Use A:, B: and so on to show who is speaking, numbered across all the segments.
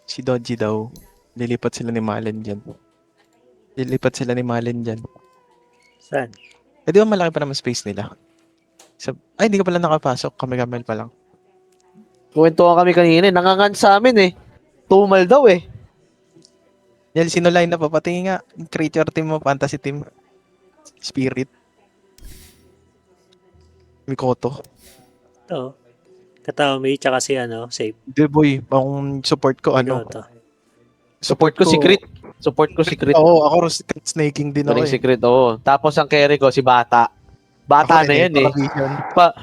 A: Si Dodgy daw. Lilipat sila ni Malen dyan. Lilipat sila ni Malen dyan.
B: Saan?
A: Eh di ba malaki pa naman space nila? Ay, hindi ka pala nakapasok. Kami-kamel pa lang.
C: Kuwentuhan kami kanina, nangangan sa amin eh. Tumal daw eh.
A: Yan, sino line na pa? Pati nga, creature team mo, fantasy team. Spirit. Mikoto.
B: Ito. Katawami, tsaka si save.
A: Hindi boy, ang support ko
B: Ito.
C: Support ko si Crit. Support ko si Crit.
A: Oo, ako snaking din ako
C: Galing
A: eh.
C: si Crit, oo. Tapos ang carry ko si Bata. Bata
A: Ako
C: na
A: rin,
C: yun eh.
A: Vision.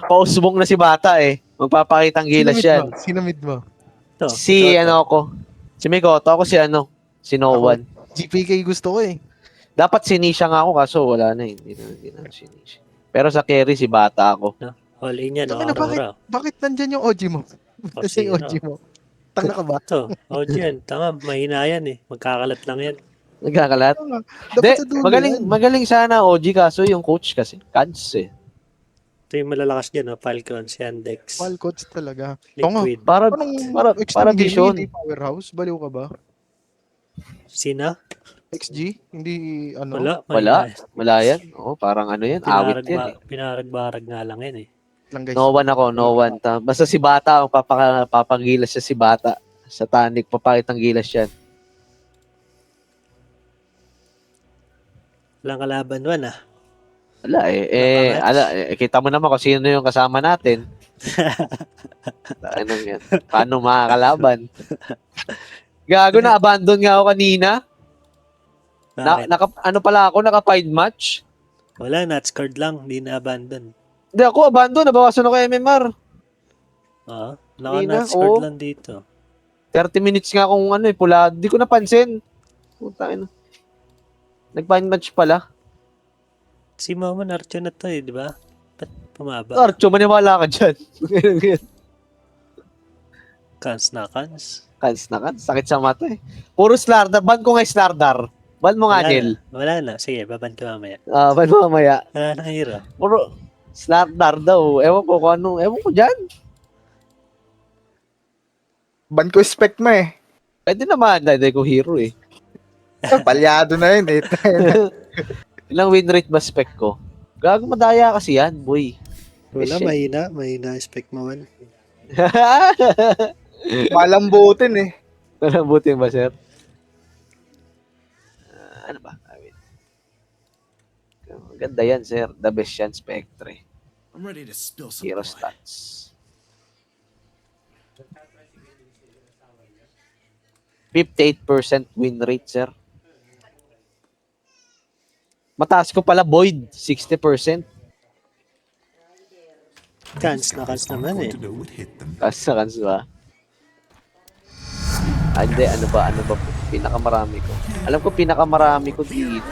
C: Pausbong na si Bata eh. Magpapakitang gilas yan.
A: Sino mid mo?
B: Ito.
C: Si ako. Si Mikoto. Ako si No
A: Ako.
C: One.
A: GPK gusto ko eh.
C: Dapat sinisha nga ako kaso wala na eh. Hindi na sinisha. Pero sa carry si Bata ako.
B: All in yan,
A: Sabi na,
B: Aurora.
A: bakit nandyan yung OG mo? Kasi yung
B: sino?
A: OG mo. Tanga ka ba?
B: Ito. Oh, yan. Tama, mahina yan eh. Magkakalat lang yan.
C: Nagkakalat.
A: Dapat
C: De,
A: sa dulo yan.
C: magaling sana OG kaso yung coach kasi. Kads eh.
B: Ito yung malalakas dyan, Falcons, Yandex,
A: Wild coach talaga. Oo nga.
B: Liquid.
C: Para
A: Parang
C: para vision.
A: Hindi powerhouse. Baliw ka ba?
B: Sina?
A: XG? Hindi ano?
B: Wala.
C: Wala.
B: mahina.
C: Wala yan. Oo, parang ano yan. Awit yan eh.
B: Pinarag-barag nga lang yan eh.
A: Lang guys.
C: No one ako, no one. Basta si Bata, ang papagilas siya si Bata. Sa Tanic, papakitang gilas yan.
B: Walang kalaban doon
C: Wala kita mo naman kung sino yung kasama natin. Anong yan? Paano makakalaban? Gago na, abandon nga ako kanina.
B: Bakit?
C: Ano pala ako, naka-5 match?
B: Wala, not scored lang. Hindi na-abandon.
C: Hindi ako, abandon. Nabawasan ako MMR.
B: Oo.
C: Hindi na,
B: Not scored
C: oo.
B: lang dito.
C: 30 minutes nga kung pula. Di ko napansin. Puta ina. Nag-5 match pala.
B: Si Mama Narcho na to eh, di ba? Ba't pumaba?
C: Archo, maniwala ka dyan.
B: Kans na kans.
C: Kans na kan. Sakit sa mata eh. Puro Slardar. Ban ko nga Slardar. Ban mo nga, Nil.
B: Wala na. Sige, baban ko mamaya.
C: Ban mo mamaya.
B: Wala na hero.
C: Puro Slardar daw. Ewan ko kung ano. Ewan ko dyan.
D: Ban ko spec mo eh.
C: Pwede naman. Dahil ko hero eh.
D: Palyado na yun eh.
C: Ilang win rate ba spec ko? Gago madaya kasi yan, boy.
B: Wala,
C: Shit.
B: mahina spec mo man.
D: Malambutin eh.
C: Malambutin ba, sir? Ano ba? Maganda yan, sir. The best yan, Spectre.
E: I'm ready to spill some
C: Hero
E: blood.
C: stats. 58% win rate, sir. Mataas ko pala, Void. 60%.
B: Kans naman eh.
E: To know what hit them.
C: Kans ba? Hindi, ano ba? Pinakamarami ko. Alam ko, pinakamarami ko dito.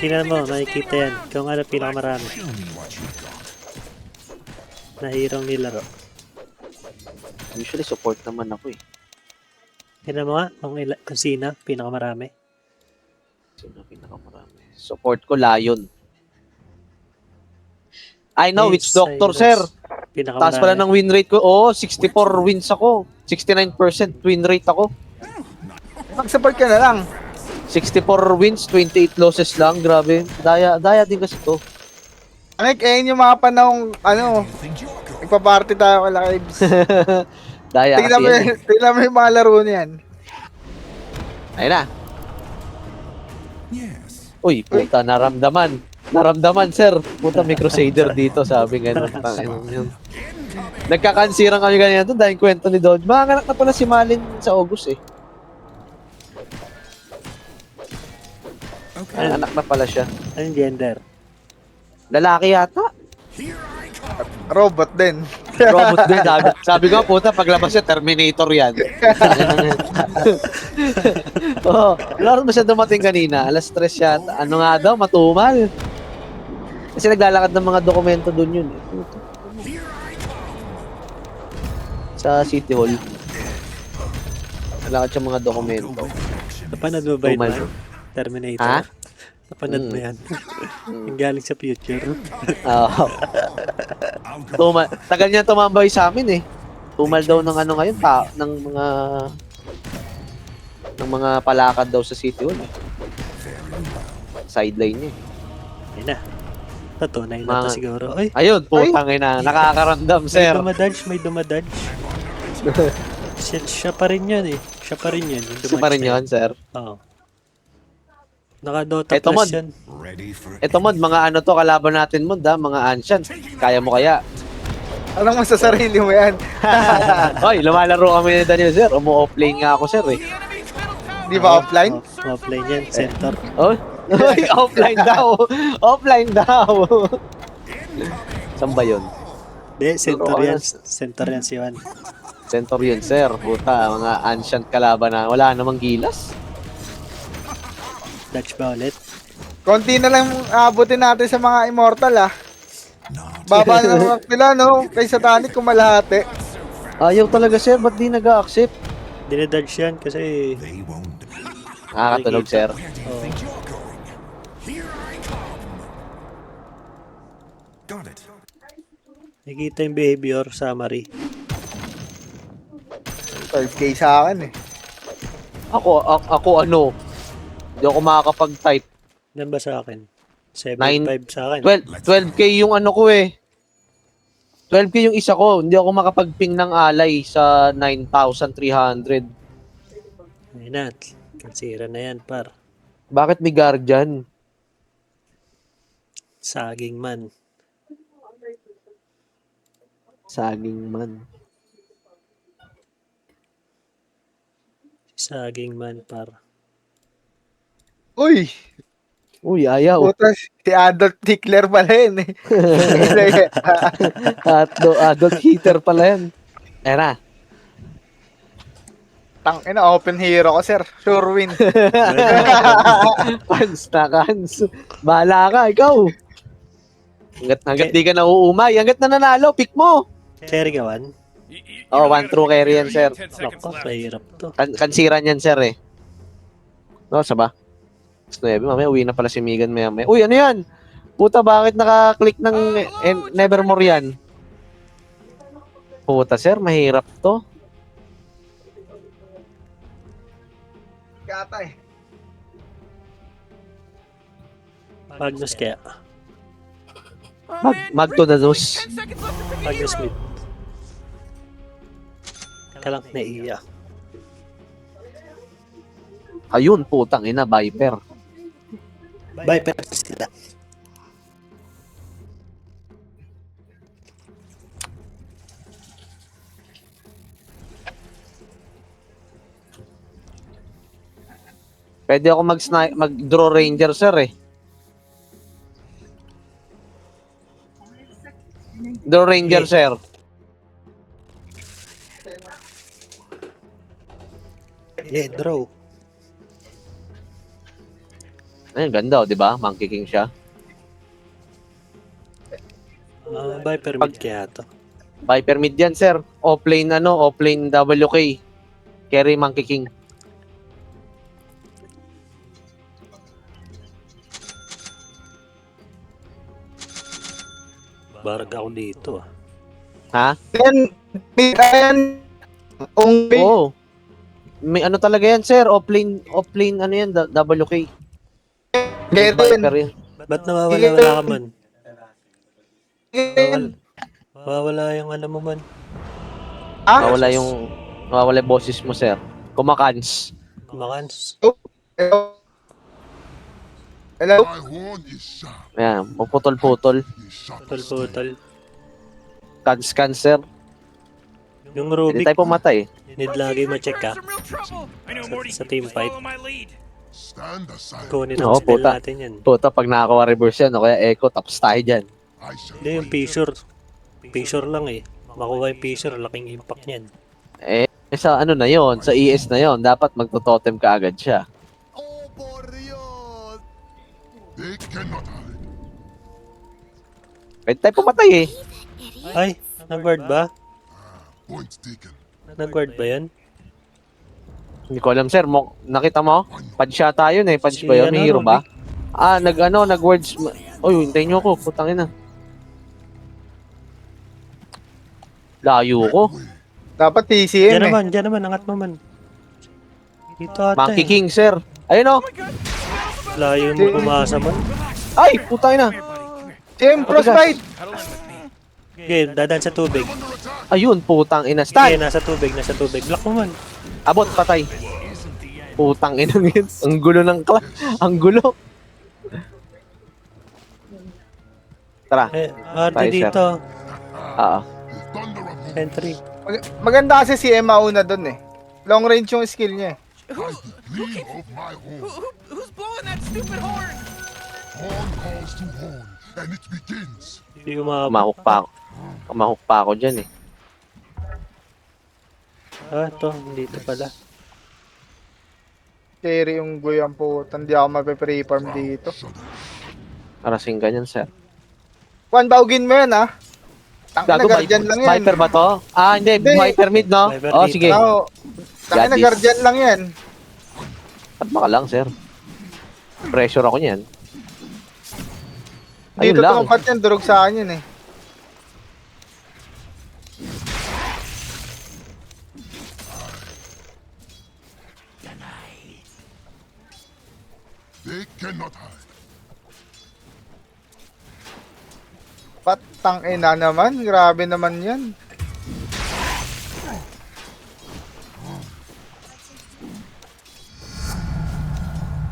B: Tingnan mo, makikita yan. Kung ano pinakamarami.
E: Tell me what you got.
B: Na hero nilaro.
C: Usually, support naman ako eh.
B: Tingnan mo nga kung sino pinakamarami.
C: Sino pinakamarami? Support ko, Lion. I know, it's Doctor, sir. Taas pala ng win rate ko. Oo, 64 wins ako. 69% win rate ako.
D: Mag-support ka na lang.
C: 64 wins, 28 losses lang. Grabe. Daya din kasi to.
D: Anik, ayun yung mga panahong, nagpa-party tayo kala Kibs.
C: Daya kasi yan.
D: Tingnan mo yung mga laro niyan.
C: Ayun na.
E: Yes.
C: Uy, puta, naramdaman. Naramdaman, sir. Puta, may Crusader dito, sabi nga. Nagkakansiran kami ganyan doon dahil kwento ni Dodge. Manganak na pala si Malin sa August eh.
E: Okay.
C: Anak na pala siya.
B: Anong gender?
C: Lalaki yata.
D: Robot din.
C: Robot din. Sabi ko, puta, paglabas niya, Terminator yan. Oo. Laro ba siya dumating kanina? Alas 3 siya. Ano nga daw, matumal. Kasi naglalakad ng mga dokumento doon yun. Sa City Hall. Naglalakad siya mga dokumento.
B: Napanood mo ba
C: Tumal.
B: yun? Terminator?
C: Ha?
B: Napanood mo yan? Yung galing sa future.
C: Oo. Tagal niya tumambay sa amin eh. Tumal daw ng ano ngayon, ng mga ng mga palakad daw sa City Hall. Sideline niya.
B: Ayun na. Tatunay na to
C: Mga-
B: siguro. Ay,
C: Ayun, putang ina. Nakakaramdam,
B: may
C: sir.
B: dumadodge, may dumadodge. Siya pa rin yun eh. Siya pa rin yun. yung
C: Gusto pa rin
B: dumadodge na
C: yun, sir.
B: Oo. Naka-Dota
C: Eto,
B: Plus
C: Mod.
B: yan.
E: Ready for
C: Ito, Mod, mga ano to, kalaban natin, Mod, ha? Mga ancient. Kaya mo kaya?
D: Anong masasarili mo yan?
C: Hoy, lumalaro kami ni Daniel, sir. Umu-offlane nga ako, sir, eh.
D: Di ba offline?
B: Offline yan. Center.
C: Oh, Hoy, offline daw. Offline daw. Saan ba yun?
B: Hindi, center
C: Oo,
B: yan.
C: yes.
B: Center yan si Juan.
C: Centurion, sir. Puta, mga ancient kalaban na wala namang gilas.
B: Dodge ba ulit?
D: Konti na lang abutin natin sa mga immortal Baba na lang sila no, kay Satanic kumalahati.
C: Ayaw talaga, sir. Ba't di nag-accept?
B: Dinedodge yan kasi
E: they won't.
C: Nakakatulog, sir.
E: Where do you think you're going? Here I come. Got it.
B: nakikita yung behavior summary.
D: 12k sa akin
C: Ako ano? Hindi ako makakapag-type.
B: Yan ba sa akin?
C: 9
B: 7.5 sa akin.
C: 12k yung ano ko eh. 12k yung isa ko. Hindi ako makapag-ping ng alay sa 9,300.
B: Ayun na. Kansira na yan, par.
C: Bakit may guardian?
B: Saging man.
C: Saging man.
B: Saging man, par.
D: Uy,
C: Uy, ayaw.
D: putas, si Adolf Hitler pala yun
C: Adult heater pala yan. Era.
D: Tangina, open hero ko sir, sure win.
C: Kans na kans. Bahala ka, ikaw. Hanggat di ka nauumay, hanggat nananalo, pick mo.
B: Cherry gawan?
C: Oh, one true carry yan, sir.
B: Nako, mahirap to.
C: Kansiran yan, sir, eh. No, saba? 9, mamaya uwi na pala si Megan maya. Uy, ano yan? Puta, bakit naka-click ng Nevermore yan? Puta, sir, mahirap to.
D: Kata
B: Magnus kaya.
C: Mag to the nose.
B: Magnus mid. Kalang naiya.
C: Ayun, putang ina, Viper.
B: Viper sila.
C: Pwede ako mag-draw ranger, sir, eh. Draw ranger, sir.
B: Yeah, draw.
C: Ayun, ganda, oh, di ba? Monkey King siya.
B: Viper mid kaya to.
C: Viper mid yan, sir. Offlane, offlane WK. Carry Monkey King.
B: Barag ako dito ah.
C: Ha?
D: Then, ayan,
C: Oo. May ano talaga yan, sir. Offlane, ano yan, WK.
D: Gavin,
C: Viper yan.
B: Ba't nawawala ka man? Mawawala yung ano mo man.
C: Nawala yung boses mo, sir. Kumakans.
B: Kumakans.
D: Hello?
E: My horn is sharp.
C: Ayan, puputol-putol.
E: Is sharp.
B: Putol-putol.
C: Kans, sir.
B: Yung
C: Hindi
B: Rubik,
C: tayo pumatay.
B: need lagi ma-check ka. Sa team fight.
E: Stand aside.
B: Kunin
C: Oo,
B: ang spell
C: puta.
B: natin yan.
C: Puta, pag nakakuha reverse yan, o kaya echo, tapos tayo dyan.
E: I shall
B: Hindi yung Fissure. Fissure lang eh. Makuha yung Fissure, laking impact niyan.
C: Sa ano na yon, sa ES na yon, dapat magto-totem ka agad siya.
E: Oh, por Dios! They cannot hide.
C: Pwede tayo pumatay eh.
B: Ay, nag-guard ba?
E: Point taken.
B: Nag-guard ba yan?
C: Hindi ko alam, sir. Nakita mo? Punch yata yun eh. Punch
B: Si
C: ba yun? May
B: ano,
C: hero ba?
B: Rubik.
C: Nag-words. Uy, hintayin nyo ako. Putangin na. Layo ko.
D: Dapat TCM
B: Diyan naman, angat mo man. Dito ata
C: Monkey
B: eh.
C: King, sir. Ayun, oh.
B: Layo mo pumasa man.
C: Ay, putay na.
D: Team Frostbite!
B: Okay, dadaan sa tubig.
C: Ayun, putang ina.
B: Okay,
C: Stan!
B: nasa tubig, nasa tubig. Block mo man.
C: Abot, patay. Putang ina yun. Ang gulo ng Ang gulo. Tara.
B: Arte
C: Tayo, sir.
B: dito.
C: Oo.
E: Thunder of hope.
B: Entry.
D: Maganda kasi si Emma una dun eh. Long range yung skill niya eh.
E: Gleam of my horn.
F: Who's blowing that stupid horn?
E: Horn calls to horn, and it begins.
B: Hindi umabot.
C: Mahuk pa ako. Mahuk pa ako dyan eh.
B: Ito. Dito pala.
D: Carry yung guyang po. Hindi ako mape-pre-farm dito.
C: Karasing ganyan, sir.
D: Juan, baugin mo yan ah. Tangina,
C: Gago,
D: guardian lang yan.
C: Viper ba to? Ah, hindi.
D: Hindi.
C: Viper mid, no?
B: Viper
C: Oh,
B: mid.
C: sige.
D: Oo. Tangina,
C: Gadis.
D: guardian lang yan.
C: Kalma ka lang, sir. Pressure ako niyan. Ayun
D: Dito
C: lang.
D: tumapat yan, durog sa akin yun eh.
E: They cannot hide.
D: Patang ina naman, grabe naman yan.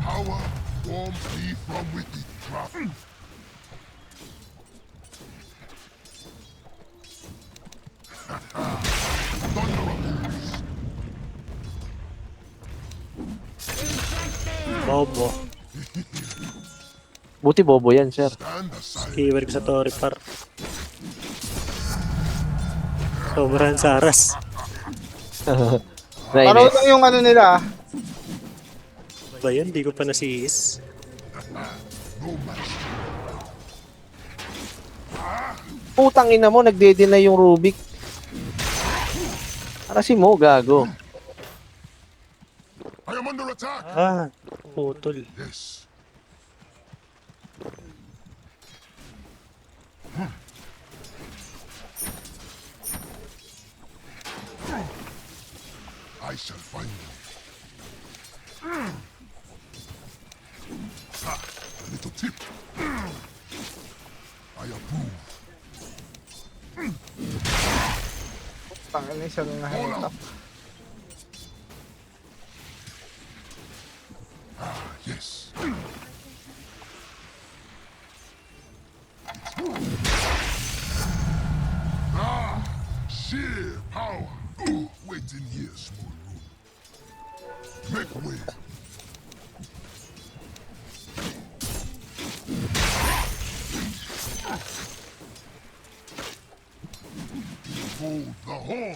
E: Power forms me from within. Drop. Thunder of hooves.
B: Bobo.
C: Buti bobo yan, sir.
E: Stand aside.
B: Keyword ko sa Torre Par. Sobrang saras.
D: Parang
C: Nainis.
D: lang yung ano nila ah.
B: Ba yun? Di ko pa nasiis.
E: No match.
C: Putang ina mo, nagde-deny yung Rubik. Karasi mo, gago.
E: I am under attack.
B: Ah, putol.
E: Yes. I shall find them. Ah, a little tip. I approve.
D: Tangina siya nga hitap.
E: Yes. Sheer power. Wait in here, small room. Make way. Hold the horn.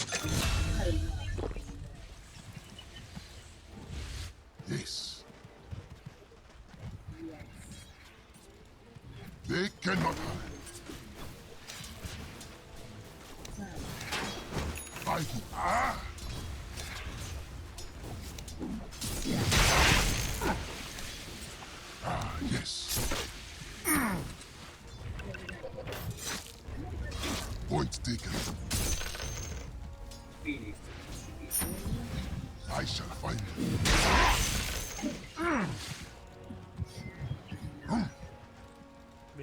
E: Yes. They cannot hide. I do. Yes. Point taken. I shall find them.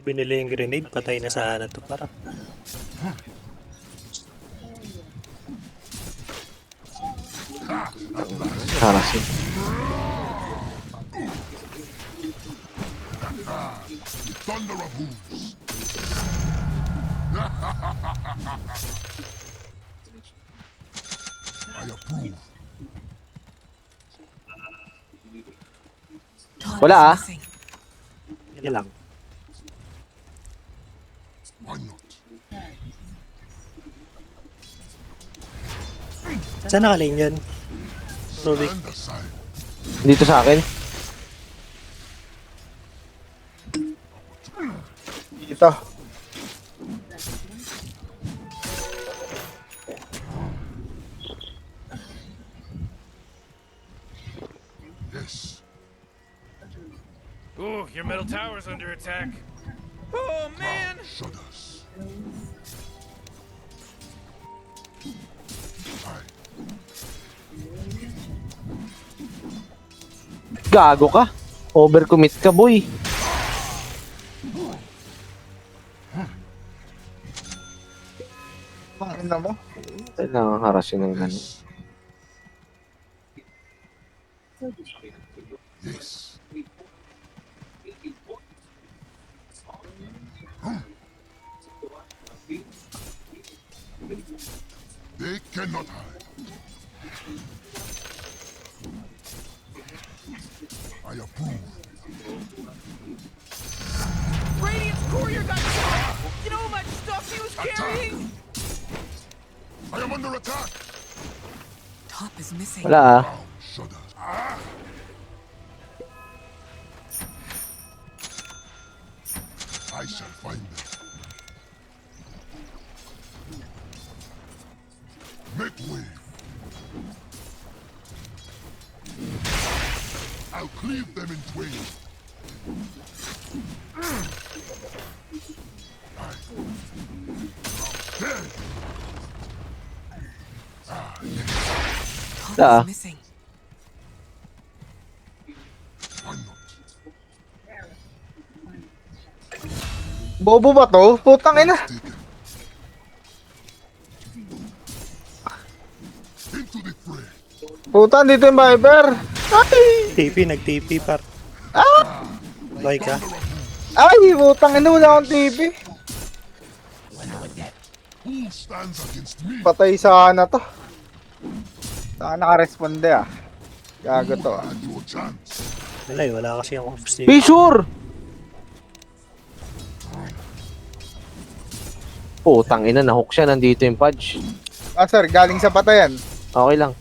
B: Binili yung grenade, patay na sana to para.
C: Karasi.
E: Thunder of hooves. I approve.
C: Wala ah.
B: Yan lang.
E: Why not?
B: Saan nakaling yun? Rubik.
E: Stand aside.
C: Dito sa akin.
D: Dito.
E: Yes.
F: Ooh, your middle tower's under attack. Oh man!
E: Shudders. I
C: Gago ka. Overcommit ka, boy.
D: Ang ina mo.
C: Kailangan harasin ng gano'n.
E: Yes. They cannot hide. I approve.
F: Radiant's courier got shot! You know how much stuff he was carrying?
E: I am under attack.
G: Top is missing.
C: Wala ah.
E: Ground shudders. Ah! I shall find them. Make way. I'll cleave them in twain. Dead.
G: Top
C: Ah.
G: is missing.
E: Why not?
D: Bobo ba to? Putang ina.
E: Taken. Into the fray.
D: Puta, dito yung Viper.
B: TP, nag-TP par. Bye ka.
D: Ay, putang ina, wala akong TV.
E: Who stands against me?
D: Patay sana to. Saka naka-responde ah. Gago to ah.
E: Had your chance.
B: Wala eh, wala kasi akong stay.
C: Fissure! Putang ina, nahook siya. Nandito yung Pudge.
D: Ah sir, galing sa patayan.
C: Okay lang.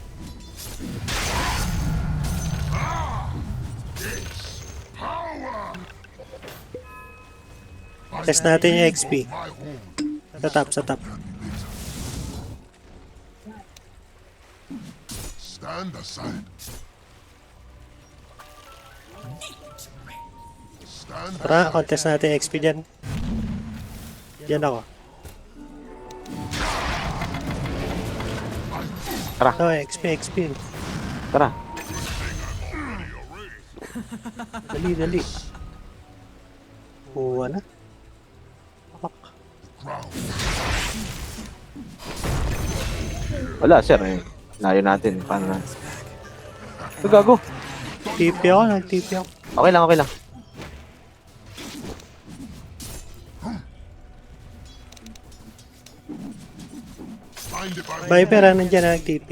B: Test natin yung XP.
E: My home.
B: Sa top, sa top.
E: Stand aside. Stand
B: Tara, contest natin yung XP dyan. Dyan ako.
C: Tara.
B: Oh, XP, XP.
C: Tara.
B: Dali, dali. Kuha na.
C: Wala, sir. Eh. Layo natin. Paano na? Ay, gago.
B: TP ako, nag-TP ako.
C: Okay lang, okay lang.
E: Find if I
B: Viper, nandiyan na nag-TP.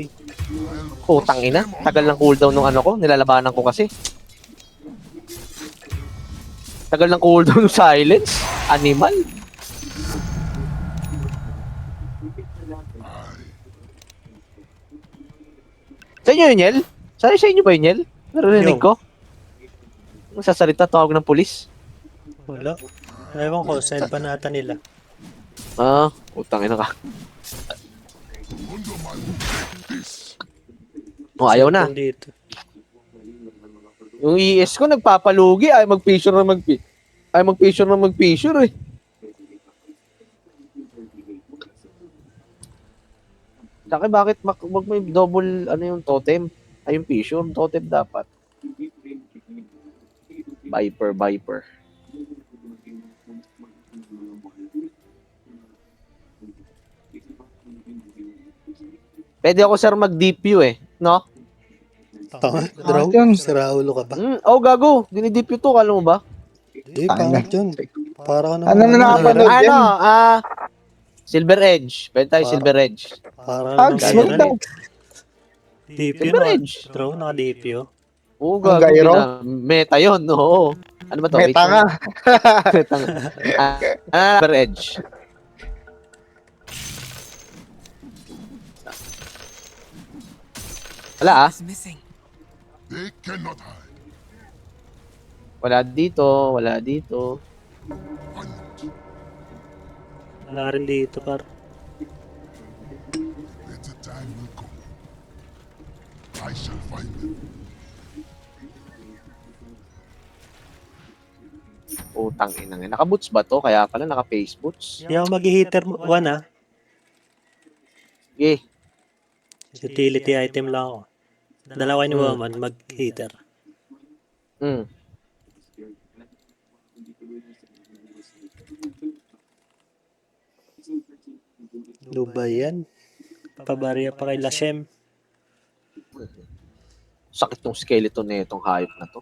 C: Putang ina. Tagal ng cooldown ng ano ko. Nilalabanan ko kasi. Tagal ng cooldown ng silence. Animal. Sa inyo yun, Yel? Sa inyo ba yun, Yel? Narinig
B: Yo.
C: ko. Sasalita, tawag ng pulis.
B: Wala. Ewan ko, send pa nata nila.
C: Ah, utang ina ka.
E: under my roof, this
C: Oh, ayaw na.
B: Dito.
C: Yung ES ko nagpapalugi, ay mag-picture na mag-picture eh. Saka bakit wag may double ano yung totem? Ay yung picture, totem dapat. Viper. Pwede ako sir mag-DPU eh, no?
B: Tama, draw. Sira ulo ka ba?
C: Oh gago, dinidipyo to, kala mo ba?
B: Hindi, pangit yun. Para ka naman.
D: Ano na nakapanood yan?
C: Ano, Silver Edge. Pwede tayo Silver Edge.
B: Para
D: Ah,
B: naman.
D: smooth daw.
B: DP
C: Silver
B: yun.
C: Edge.
B: Draw, naka-DP yun.
C: Oo,
D: Ang
C: gago.
D: gyro?
C: Meta yun, oo. Ano ba to?
D: Meta nga.
C: Meta nga. Silver Edge. Wala ah.
G: Is missing.
E: they cannot hide.
C: Wala dito, wala dito.
E: Why not?
B: Wala rin dito, par.
E: Better time will come. I shall find them.
C: Utang ina nga. Naka-boots ba to? Kaya pala naka-face boots.
B: Hindi ako mag-heater 1 ah.
C: Okay.
B: Utility item lang ako. Dalawa ni woman, mag-heater.
C: Mm.
B: Luba yan. Pabarya pa kay Lashem.
C: Sakit tong skeleton na itong hayop na to.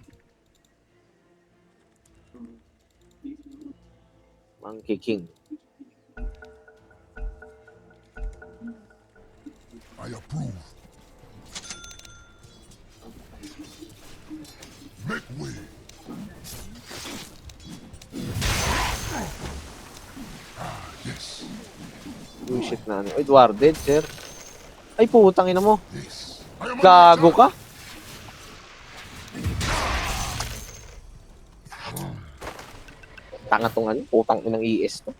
C: Monkey King.
E: I approve. Make way. Yes,
C: Bullshit na ano. Edward, dead, sir. Ay, putang ina mo.
E: yes. I am
C: Gago ka? Tanga tong ano, putang inang ES to.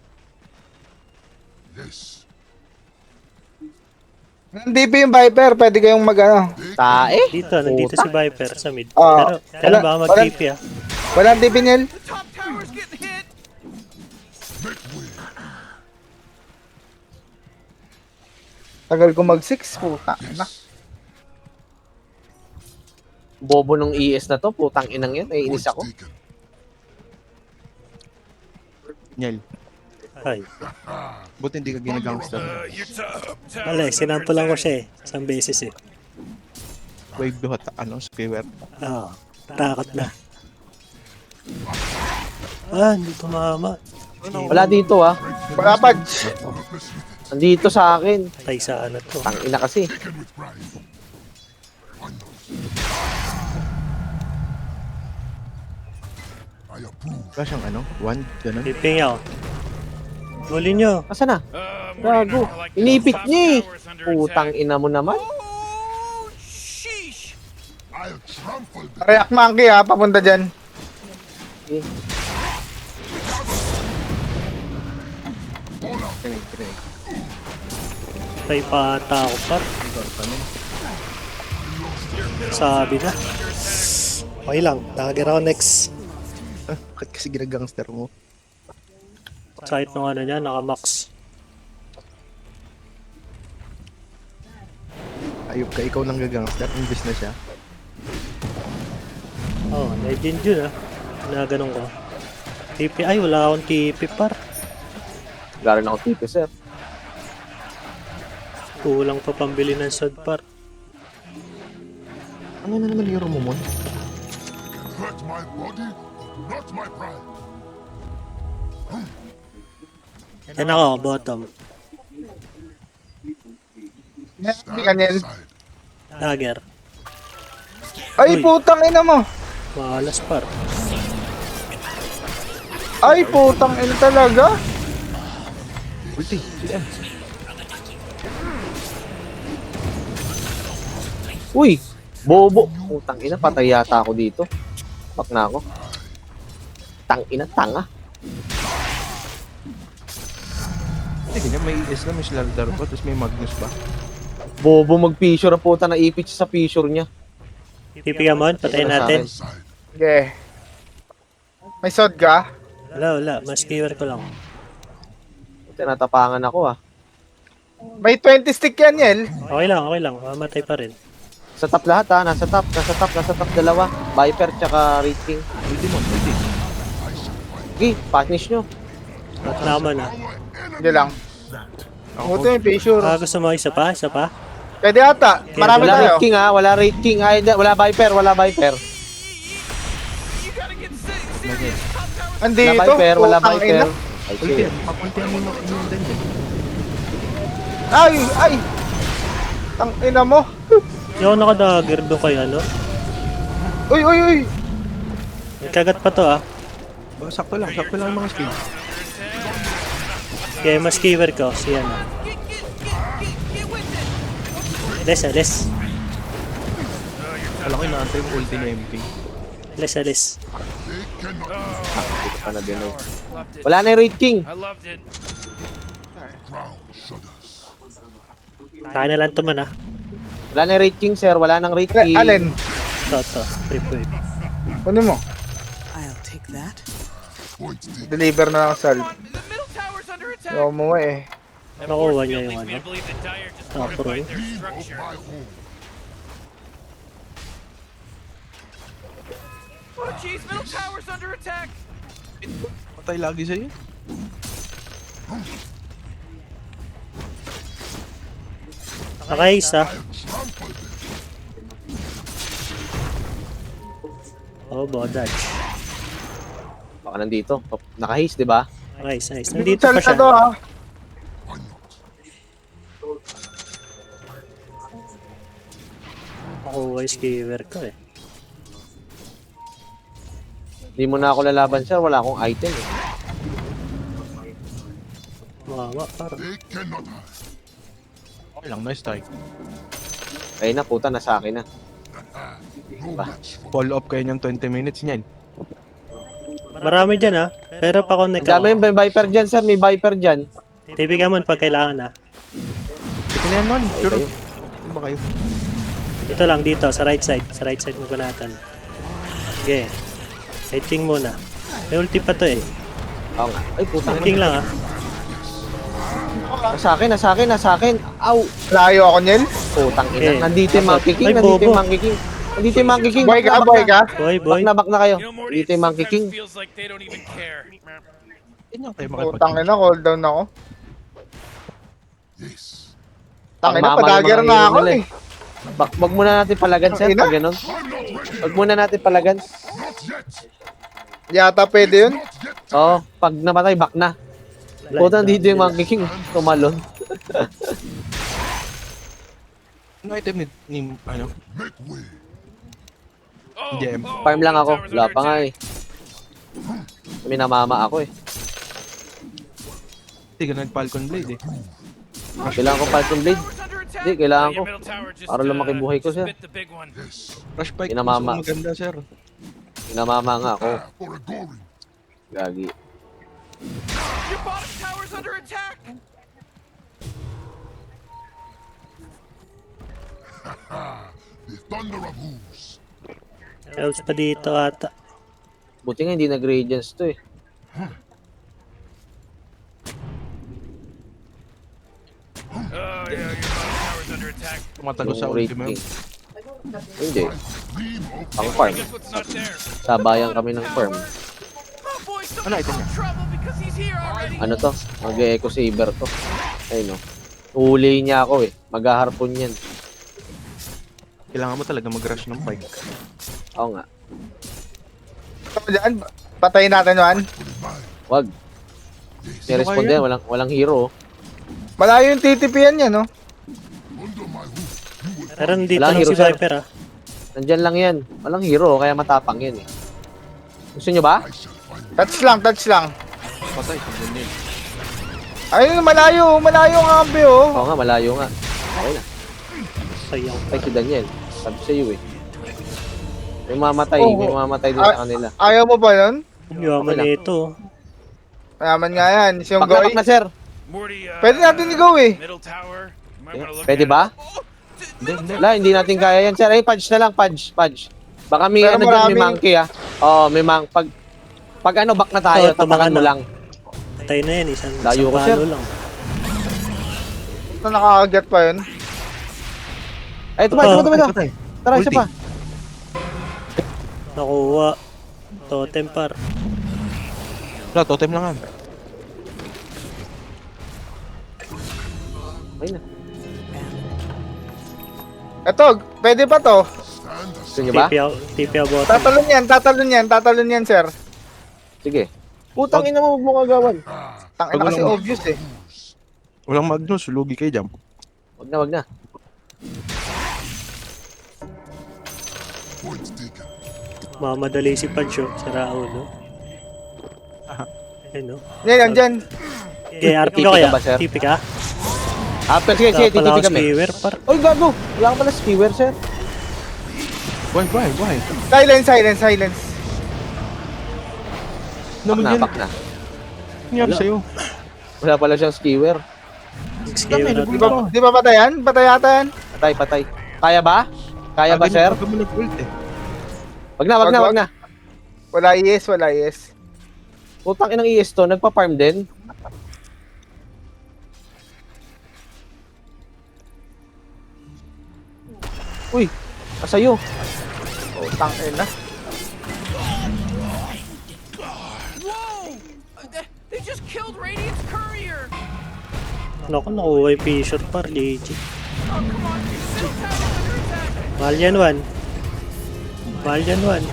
E: Yes.
D: DP yung Viper, pwede kayong mag-ano.
C: Tae?
B: Nandito si
C: Puta.
B: Viper sa mid.
D: Ah,
B: Pero
D: wala-
B: baka
D: wala-
B: mag-TP ah.
D: Walang DP Niel.
F: The top tower's getting hit.
E: Make way.
D: Tagal ko mag-6, puta. Na.
E: Yes.
C: Bobo nung ES na to, putang inang yan. Ay, inis
E: Point
C: ako.
E: taken.
A: Nyel,
B: Ay.
A: buti hindi ka ginagangster.
B: Wala eh, sinampulan ko siya eh. Isang beses eh.
A: Wave duhat, ano, skewer.
B: Oo. Takot na. Ah, hindi tumama.
C: Wala dito ah.
D: Wala pa.
C: Nandito sa akin.
B: Tay sa ano to.
C: Tang ina kasi.
E: Taken with pride. I approve.
A: Wala siyang ano, wand, ganun.
B: TP niya oh. Guli nyo.
C: Asa na? Gago. Inipit niya eh. Putang ina mo naman.
F: Oh, sheesh.
E: I'll trample them.
D: React monkey ha, papunta dyan.
C: Eh,
B: Tay pata ako par. Sabi na. Okay lang. Dagger ako next.
A: Bakit kasi ginagangster mo?
B: Kahit nung ano niya, naka-max.
A: Ayop ka, ikaw nang gagangster, imbis na siya.
B: Oh, legend yun ah. Na ganun ko. TP, ay wala akong TP par.
C: Garin ako tipe, sir.
B: Kulang pa pambili ng sword par.
A: Ano na naman hero mo, Mon?
E: Hurt my body, not my pride.
B: Yan ako, bottom.
D: Hindi ka Niel.
E: Side.
B: Dagger.
D: Ay,
B: Uy.
D: putang ina mo.
B: Malas par.
D: Ay, putang ina talaga.
A: Ulti, CM.
C: Uy! Bobo! Putang ina, patay yata ako dito. Pak na ako. Tang ina, tanga.
A: Hindi, ganyan, may ES na, may Slardar pa, tapos may Magnus pa.
C: Bobo mag-fissure ang puta na ipit siya sa fissure niya.
B: TP ka mon, patayin natin.
E: Side.
D: Okay. May sword ka?
B: Wala. Mas keyword ko lang.
C: Tinatapangan ako ah.
D: May 20 stick yan, Niel.
B: Okay lang. Mamatay pa rin.
C: Sa top lahat ah, nasa top dalawa. Viper tsaka Wraith King.
A: Ulti, Mon, ulti.
C: Sige, punish nyo.
B: At naman ah.
D: Hindi lang. Buti may fissure.
B: Ah, gusto mo isa pa?
D: Pwede ata. Marami
C: Wala
D: tayo.
C: Wraith King ah, wala Wraith King. Ay, wala Viper.
F: You gotta get serious. Top tower's
D: Andito.
C: Wala Viper, wala
D: Putang ina.
C: Viper. Ay,
A: Ulti,
C: shit.
A: papunti ang yung dungeon.
D: Ay. Tang ina mo.
B: Hindi ako naka-dagger doon kay ano.
D: Uy.
B: May kagat pa to ah.
A: Sakto lang ang mga skill.
B: Kaya mas keyword ko. Si ano.
F: get with it.
B: Alis.
A: Alam ko, inaantay yung ulti ni MP.
B: Alis.
C: Dito pa na din eh. Wala na yung Wraith King.
F: I loved it.
E: Ground shudders.
B: Kaya na lang to man ah.
C: Wala na yung Wraith King, sir. Wala nang Wraith King.
D: Alin?
B: To. Free wave.
D: Kunin mo.
G: I'll take that.
E: Point taken.
D: Deliver na lang sal.
F: The middle tower's under attack.
D: Yo, mo eh.
B: Nakuha niya yung ano. Tapos.
E: Of my home.
F: Oh jeez, middle tower's under attack.
A: Patay lagi sa'yo.
B: Naka-ace, ha? Oh, bodage.
C: Baka nandito. Naka-haze, di ba?
B: Nice, nice. Nandito pa
D: Salta
B: siya.
D: to ah.
B: Nakuha yung skewer ko eh.
C: Hindi mo na ako lalaban, sir. Wala akong item eh.
B: Mawa, parang.
E: They cannot hide.
A: Okay lang, nice try.
C: Ayun na, puta, nasa akin na.
E: No match for
A: Follow up kayo ng 20 minutes niyan.
B: Marami dyan, ha? Pero pa-connect
C: Ang dami
B: ako.
C: yung may Viper dyan, sir. May Viper dyan.
B: Tipigan mo pag kailangan, ha?
A: Ito na yan, man. Sure.
C: Ayun.
A: Ano ba kayo?
B: Ito lang, dito, sa right side. Sa right side mo banatan. Sige. Hitting muna. May ulti pa to eh.
C: Oo nga. Ay, puta.
B: Hitting lang, ha?
C: Nasa akin, nasa akin, nasa akin. Aw!
D: Layo ako, Niel.
C: Putang ina.
B: Eh.
C: Nandito yung Monkey King.
B: Ay,
C: Nandito
B: bobo.
C: yung Monkey King. Nandito yung Monkey King.
D: Boy ka,
C: Back na,
D: boy ka.
B: Boy, boy.
C: Back na kayo.
F: You know, Morty,
C: Dito yung Monkey King.
F: feels like they don't even care.
A: Yan yung kayo
D: Putang
A: makipag-
D: ina, call down ako.
E: yes.
D: Tangina,
C: Pangmama yung
D: padager
C: mga
D: na
C: hero
D: ako
C: nila
D: eh.
C: Wag muna natin palagan, sir.
D: Ina.
C: Pag ganun. Wag muna natin palagan.
E: Not yet.
D: Yata pwede yun.
E: Not yet.
C: Oo. Pag namatay, back na. Puta, dito yung Monkey King. Tumalon.
A: Ano item ni ano?
E: Make way.
F: Oh,
A: Gem.
C: Farm lang ako.
F: tower's
C: Wala
F: under
C: pa nga
F: attack.
C: eh. May namama ako eh.
A: Hindi ka nag-Falcon Blade eh.
C: Kailangan ko Falcon Blade.
F: Tower's under attack.
C: Hindi, kailangan ko.
F: Your middle tower just,
C: Para lumaki buhay ko, sir.
F: spit the big one.
E: Yes.
A: Rush Pike.
C: Pinamama.
A: Mas maganda, sir.
C: Namama nga ako.
E: For a goring.
C: Gagi.
F: Your bottom tower's under attack.
E: The thunder of hooves.
B: Elves pa dito ata.
C: Buti nga hindi nag-radiance to eh.
F: Oh yeah, your bottom tower's under attack.
A: Tumatalo sa
C: Yung Wraith
A: ultimate.
C: King. Hindi.
E: Dream of
C: Pang farm.
F: Guess what's not there?
C: Sabayan kami ng farm.
F: Oh boy,
A: Ano
F: somebody's
A: item
F: in
A: niya?
F: trouble because he's here already.
C: Ano to? Mag-echo saber to. Ayun no. Uli niya ako eh. Mag-harpon yan.
A: Kailangan mo talaga mag-rush ng Pike.
C: Oo nga.
D: Ito dyan, patayin natin yan.
C: Wag. May respond yan. Walang hero. oh.
D: Malayo yung TTP yan, no?
E: under my hoof. You will
B: Pero nandito
C: Wala,
B: lang
C: hero,
B: si
C: sir.
B: Viper, ha?
C: Nandyan lang yan. Walang hero. Kaya matapang yan eh. Gusto nyo ba?
E: I shall find
D: Touch lang, touch lang.
A: Patay, kung din.
D: Ayun, malayo ang ambi, oh.
C: Oo nga. Malayo nga. Okay na.
B: Sayang.
C: Ay si Daniel. Sabi sa iyo eh. May mamatay.
D: Oo.
C: May mamatay din sa kanila.
D: Ayaw mo ba yun?
B: Yaman
C: lang.
B: ito.
D: Mayaman nga yan. Yung
C: Back na,
D: Goy.
C: back na sir.
F: Morty,
D: Pwede natin i-go eh.
F: middle tower. You might wanna look
C: Pwede
F: at
C: ba?
A: Hindi, hindi.
C: Wala, hindi natin kaya yan sir. Ay, pudge na lang. Pudge. Baka may
D: Pero
C: ano dyan, may
D: maraming-
C: monkey ah. Oo, may pag ano, back na tayo.
B: Oo,
C: Tapakan mo
B: tumakan na.
C: lang.
B: Patay na yan. Isang
C: Layo ko,
B: palo
C: sir.
B: lang.
D: Ito nakakagat pa yun.
C: Ay, tumayo.
A: Patay.
C: Tara, isa
A: Ulti.
C: pa.
B: Nakuha. Totem par.
A: Wala, totem lang yan.
C: Ay na.
D: Ito, pwede pa to.
E: stand aside.
C: Gusto nyo ba?
B: TP out bottom.
D: Tatalon yan, sir.
C: Sige. Putang ina mo, huwag mo kagawan.
D: Tangina kasi
A: Wag-
D: obvious eh.
A: Walang Magnus, lugi kayo dyan.
C: Wag na.
E: Point taken.
B: Mamadali si Pancho. Si Raul, no? Ayun, no?
D: Yan, dyan.
B: Okay, RP
C: TP
B: ka kaya?
C: ka ba, sir?
B: TP ka?
C: Sige,
B: Wala pala
C: titi
B: ako
C: kami.
B: skewer, par.
C: Oy, gago. Wala ka pala skewer, sir.
A: Why?
D: Silence.
A: Naman yan.
C: Back na.
A: Nangyari sa'yo.
C: Wala pala siyang skewer.
B: Skewer na.
D: Di ba patayan? Patay yata yan.
C: Patay. Kaya ba? Kaya ba, sir?
A: Pag mo nag-ult eh.
C: Wag na.
D: Wala ES.
C: Putang inang ES to, nagpa-farm din. Uy, kasayo.
D: Tangina.
F: We just killed Radiant's courier.
B: Naku, nakuha yung Fisher par, legit.
F: Oh, come on. Middle tower's under attack.
B: Mahal yan, Juan. Mahal yan, Juan.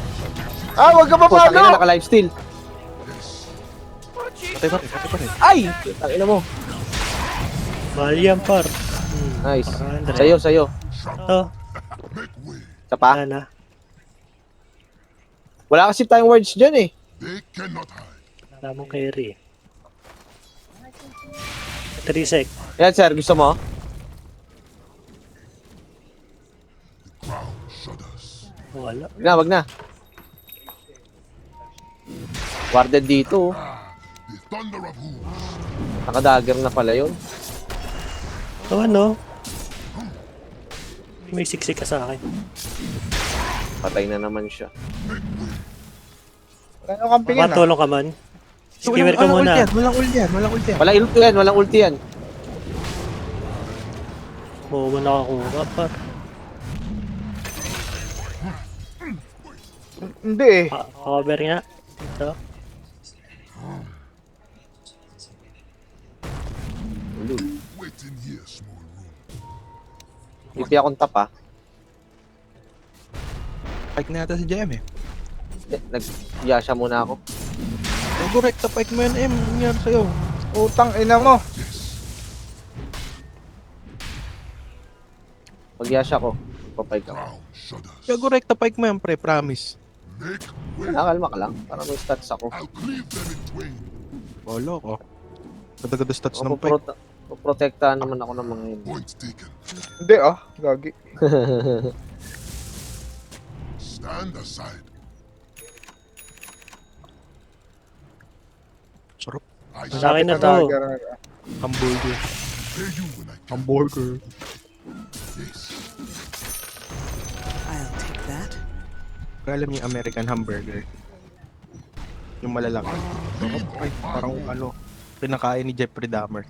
D: Ah, wag ka
C: Puta na,
D: mapalo!
C: naka-lifesteal.
F: Oh, jeez.
A: Patay pa rin, patay pa rin.
C: Ay! Tangina mo.
B: Mahal yan, par.
C: Nice.
B: 400.
C: Sa'yo, sa'yo.
B: Ito,
E: Make way.
C: Isa pa?
B: yan na.
C: Wala kasi tayong words dyan eh.
E: They cannot hide.
B: Wala mong carry. 3 sec.
C: Yan sir, gusto mo?
E: The ground shudders.
B: Wala.
C: Wag na. Warded dito.
E: The thunder of hooves.
C: Nakadagger na pala yun.
B: Ito ano? May siksik ka sa akin.
C: Patay na naman siya.
D: Ano kampingin ah?
B: Matulong ka man. Skewer ka muna.
A: Walang ult yan.
C: Walang ulti yan, walang ulti yan.
B: Oo mo nakakuha, par.
D: Hindi eh.
B: Cover nga. Ito.
E: Wait in here, small room.
C: Hindi akong tap ah.
A: Pike na yata si JM eh.
C: Nag-yasha muna ako.
A: Nag-recta pike mo yan, M. Ano nangyari sa'yo?
D: Utang ina mo.
C: Mag-yasha ko. Papay ka.
E: Ground shudders.
A: Nag-recta pike mo yan, pre. Promise.
E: Make way.
C: Kalma ka lang. Para may stats ako.
E: I'll cleave them in twain.
A: Wala ko. Ganda-ganda stats ng pike.
C: Protektahan naman ako ng mga yun.
E: Point taken.
D: Hindi ah. Gagi.
E: Stand aside.
A: Sarap.
E: I
B: Sa
E: shall
B: akin na to.
A: Hamburger.
E: pay you when I can.
A: Hamburger.
E: Yes.
G: I'll take that.
A: Kaya alam niyo yung American hamburger. Yung malalaki. Sarap. Ay, parang ano. Pinakain ni Jeffrey Dahmer.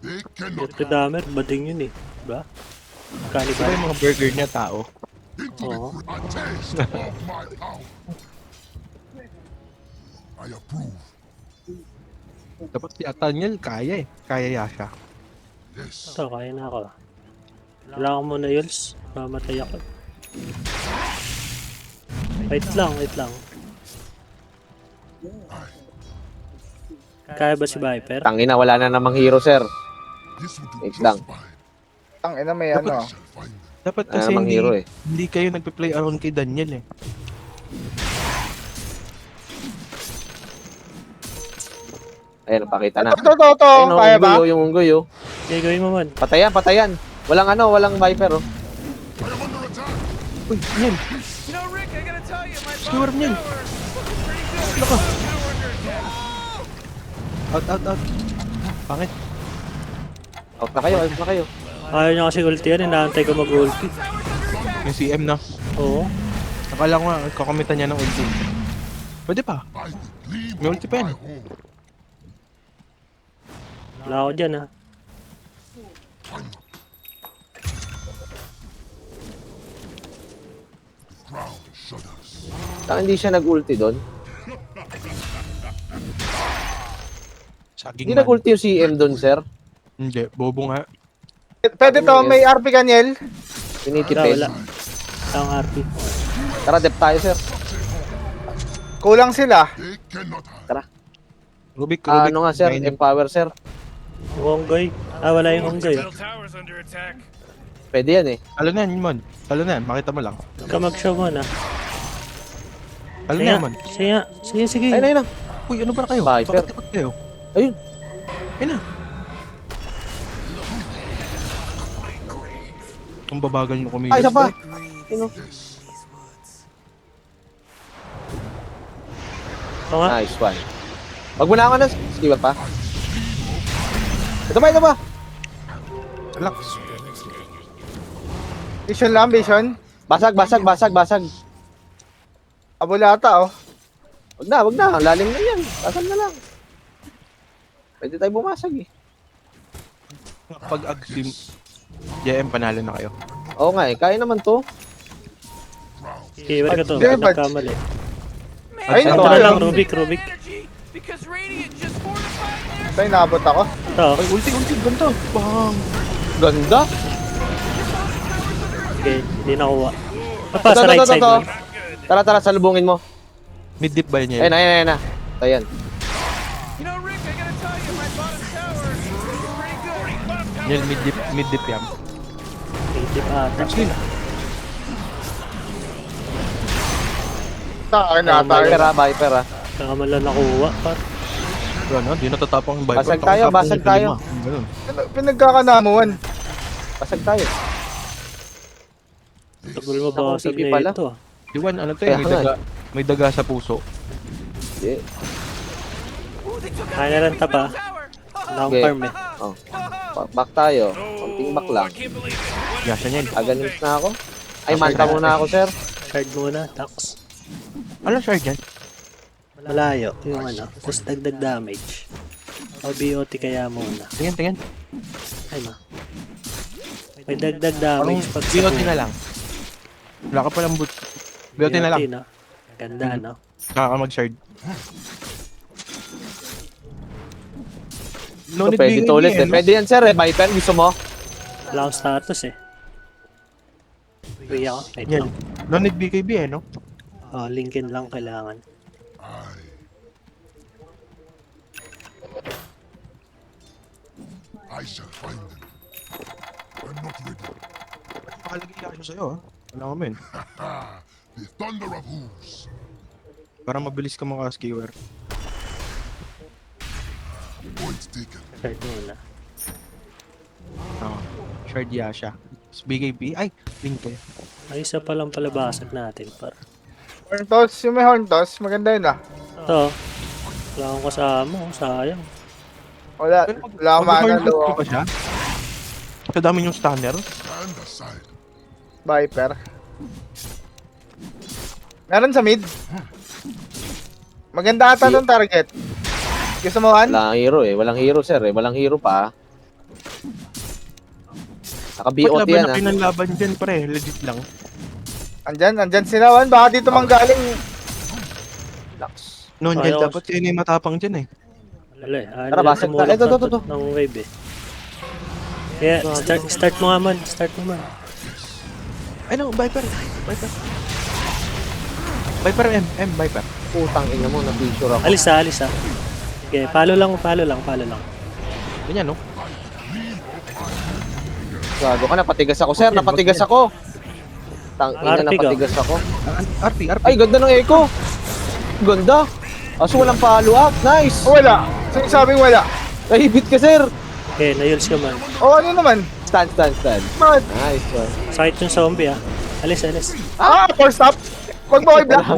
E: They cannot
B: Jeffrey Dahmer, bading yun eh. Diba?
A: Diba
B: Cannibal.
A: yung mga burger niya tao?
E: into
B: Oo.
E: a taste of my power. I approve.
A: Dapat si Ataniel kaya eh. Kaya siya.
E: Yes.
B: Ito, kaya na ako. Kailangan mo na Yuls. Mamatay ako. Wait lang, wait lang. Kaya ba si Viper?
C: Tangina, wala na namang hero sir.
E: This will do
C: Wait
E: just
C: lang.
E: fine.
D: Ang ina may ano.
E: I shall find them.
A: Dapat
C: Wala
A: kasi
C: namang
A: hindi,
C: hero eh.
A: hindi kayo nagpe-play around kay Daniel eh.
C: Ayan, pakita na.
D: Ito.
C: Ayun,
D: Kaya ba?
C: yung unggoy oh.
B: Okay, gawin mo man.
C: Patayan. Walang walang Viper oh.
E: I am under attack.
A: Uy, Niel!
F: You know, Rick, I gotta tell you, my
A: Skewer
F: bottom
A: Niel!
F: tower is looking pretty good.
A: Laka!
F: Tower under attack.
A: Out. Pangit.
C: Out na kayo.
B: Ayaw niya kasi ulti yan. Inaantay ko mag-ulti.
F: Tower's under attack.
A: Yung CM na.
B: Oo.
A: Akala ko nga, kakamitan niya ng ulti. Pwede pa.
E: By the gleam
A: May ulti
E: of
A: pa
E: my
A: yan.
E: horn.
B: Wala ako dyan ha.
E: Ground shudders.
C: Hindi siya nag-ulti doon.
A: Saging
C: Hindi
A: man.
C: nag-ulti yung CM doon sir.
A: Hindi, bobo nga.
D: Pwede to. May RP ka Niel.
C: Tinitipid.
B: Wala. Ang RP.
C: Tara, dep tayo sir.
D: Kulang sila.
E: They cannot hide.
C: Tara.
A: Rubik.
C: Ano nga sir,
A: Nine.
C: empower sir.
B: Onggoy. Wala yung Onggoy.
F: Middle tower's under attack.
C: Pwede yan eh.
A: Talo na yan, Mon. Talo na yan, makita mo lang.
B: Huwag ka mag-show mo na.
A: Talo
B: Sige
A: na yan,
B: nga.
A: Mon.
B: Sige.
C: Ayun na.
A: Uy, ano ba kayo?
C: Viper.
A: Bakit takot kayo?
C: Ayun.
A: Ayun na. Kung babagal nyo kumilos.
C: Ay, isa pa.
G: Breathe
C: Ayun, oh.
G: these woods.
B: Ito nga.
C: Nice one. Wag mo na ako na. Skill pa. Ito ba?
A: Relax.
D: Vision lang, vision.
C: Basag.
D: Abulata oh.
C: Wag na. Lalim na yan. Basag na lang. Pwede tayo bumasag eh.
A: Pag agsim, JM panalo na kayo.
C: Oo nga eh. Kaya naman to.
B: Keyword ko to.
D: Hindi,
B: Ba't nagkamali?
D: Ay,
B: Ito
C: ito,
B: na
C: ayun.
B: lang, Rubik.
F: Energy.
D: Tayo, naabot ako.
B: Ito,
A: Ay, ulti, ganito. Bang!
C: Ganda.
B: sige, hindi nakuha. Ito pa, sa right side mo.
C: Tara, salubungin mo.
A: Mid-dip ba yun
C: Ayun, ayun na. Ayan.
F: You know, Rick, I gotta tell you, my bottom tower is pretty good.
A: Yun, mid-dip yan.
B: Native ata.
D: Sa akin na tayo.
C: Viper ah.
B: Kaya man lang nakuha. Par.
A: Ano, di natatapang yung Viper.
C: Basag tayo, basag tayo.
A: Ganun.
D: Pinagkakanamuan.
C: Basag tayo.
B: Tagal mabasag
C: TV
B: na
C: pala.
B: ito.
A: Iwan, ano to
C: Kaya
A: eh,
C: nga.
A: may daga sa puso.
C: Yeah.
B: Kaya na lang tapa. Wala akong
C: Okay.
B: farm eh.
C: Oh. Back tayo. Konting back lang.
A: Yasa niyan.
C: Aganis na ako. Ay, manta muna ako, sir.
B: Shard muna, tax.
A: Ano shard yan?
B: Malayo, yung ano. Tapos dagdag damage. O BOT kaya muna.
A: Tingin.
B: Ay ma. May dagdag
A: Parang
B: damage pag sa
A: BOT na lang. Wala ka palang boot. BOT na lang.
B: no? Ganda, no?
A: Kaka mag-shard. No
C: So,
A: need
C: pwede
A: bigay
C: to ulit
A: niya,
C: eh.
A: no?
C: Pwede yan, sir eh. Viper, gusto mo?
B: Wala akong status eh. Uwi ako. Wait
A: Yan.
B: lang.
A: No need BKB eh, no?
B: Oh, Lincoln lang kailangan.
E: I shall find them. I'm not ready.
A: Makalagay ako sa'yo, ha? Wala ko men.
E: The thunder of hooves.
A: Para mabilis ka maka-skewer.
E: Point taken.
B: Shard muna.
A: Oo. Shard Yasha. Tapos BKB. Ay! Lincoln.
B: Ay, isa pa lang pala basag natin par.
D: Horn toss, yung may horn toss, maganda yun ah.
B: Ito. Wala akong kasama. Sayang.
D: Wala mana
A: Mag-horn
D: daw.
A: ko ba siya? Sa dami yung stunner.
E: Stand aside.
D: Viper. Meron sa mid. Maganda ata ng target. Gusto mo, Han?
C: Walang hero eh. Walang hero, sir eh. Walang hero pa.
A: Ba't
C: Naka-BOT
A: laban
C: yan
A: na
C: ah.
A: pinanlaban dyan, pre? Legit lang.
D: Andyan sila, Han. Baka dito manggaling.
A: Noon
B: Ayaw
A: yan,
B: ko-
A: dapat yun yung matapang dyan eh.
B: Wala eh. Ayaw
C: Tara,
B: nila
C: basag
B: tumulong
C: tayo. Ito,
B: sa
C: ito, ito.
B: ng wave eh. Kaya, start mo nga man. Start mo man.
A: Ay no, Viper. Viper M, Viper.
C: Putang ina mo, na-picture ako.
B: Alis ah. Okay, palo lang.
A: Ganyan, no?
C: Gago ka, napatigas ako, sir. Napatigas ako. Tang ina,
B: RP ka.
C: napatigas ako.
A: RP.
C: Ay, ganda ng echo. Ganda. Aso walang follow up. Nice.
D: O, wala. Sabing wala.
C: Nahibit ka, sir.
B: Okay, na-heals ka man.
D: O, ano naman?
C: Stand.
D: Bakit?
C: Nice one.
B: Sakit yung zombie ah. Alis.
D: Force stop. Wag mo i-block.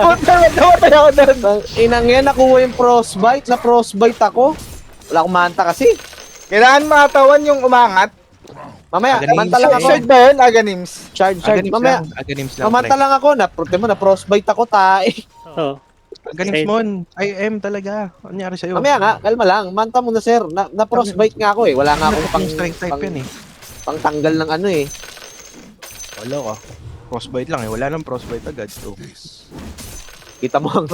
D: Puta, matay ako doon.
C: Tang inang yan, nakuha yung frostbite. Na-frostbite ako. Wala akong manta kasi.
D: Kailangan matawan yung umangat.
C: Mamaya,
A: Aganis.
C: manta lang ako.
D: Shard ba yun? Aganims.
C: Charge.
A: Aganims
C: Mamaya,
A: lang. Aganims lang,
C: mamanta lang ako. Na-frostbite ako, tae.
B: Oh,
A: Aganims mon. IM talaga. Ano nangyari sa'yo?
C: Mamaya nga, kalma lang. Manta muna, sir. Na-frostbite nga ako eh. Wala nga akong pang,
A: strength type yan eh.
C: pang tanggal ng ano eh.
A: Wala ka. Frostbite lang eh. Wala nang frostbite agad. So,
C: Kita mo ang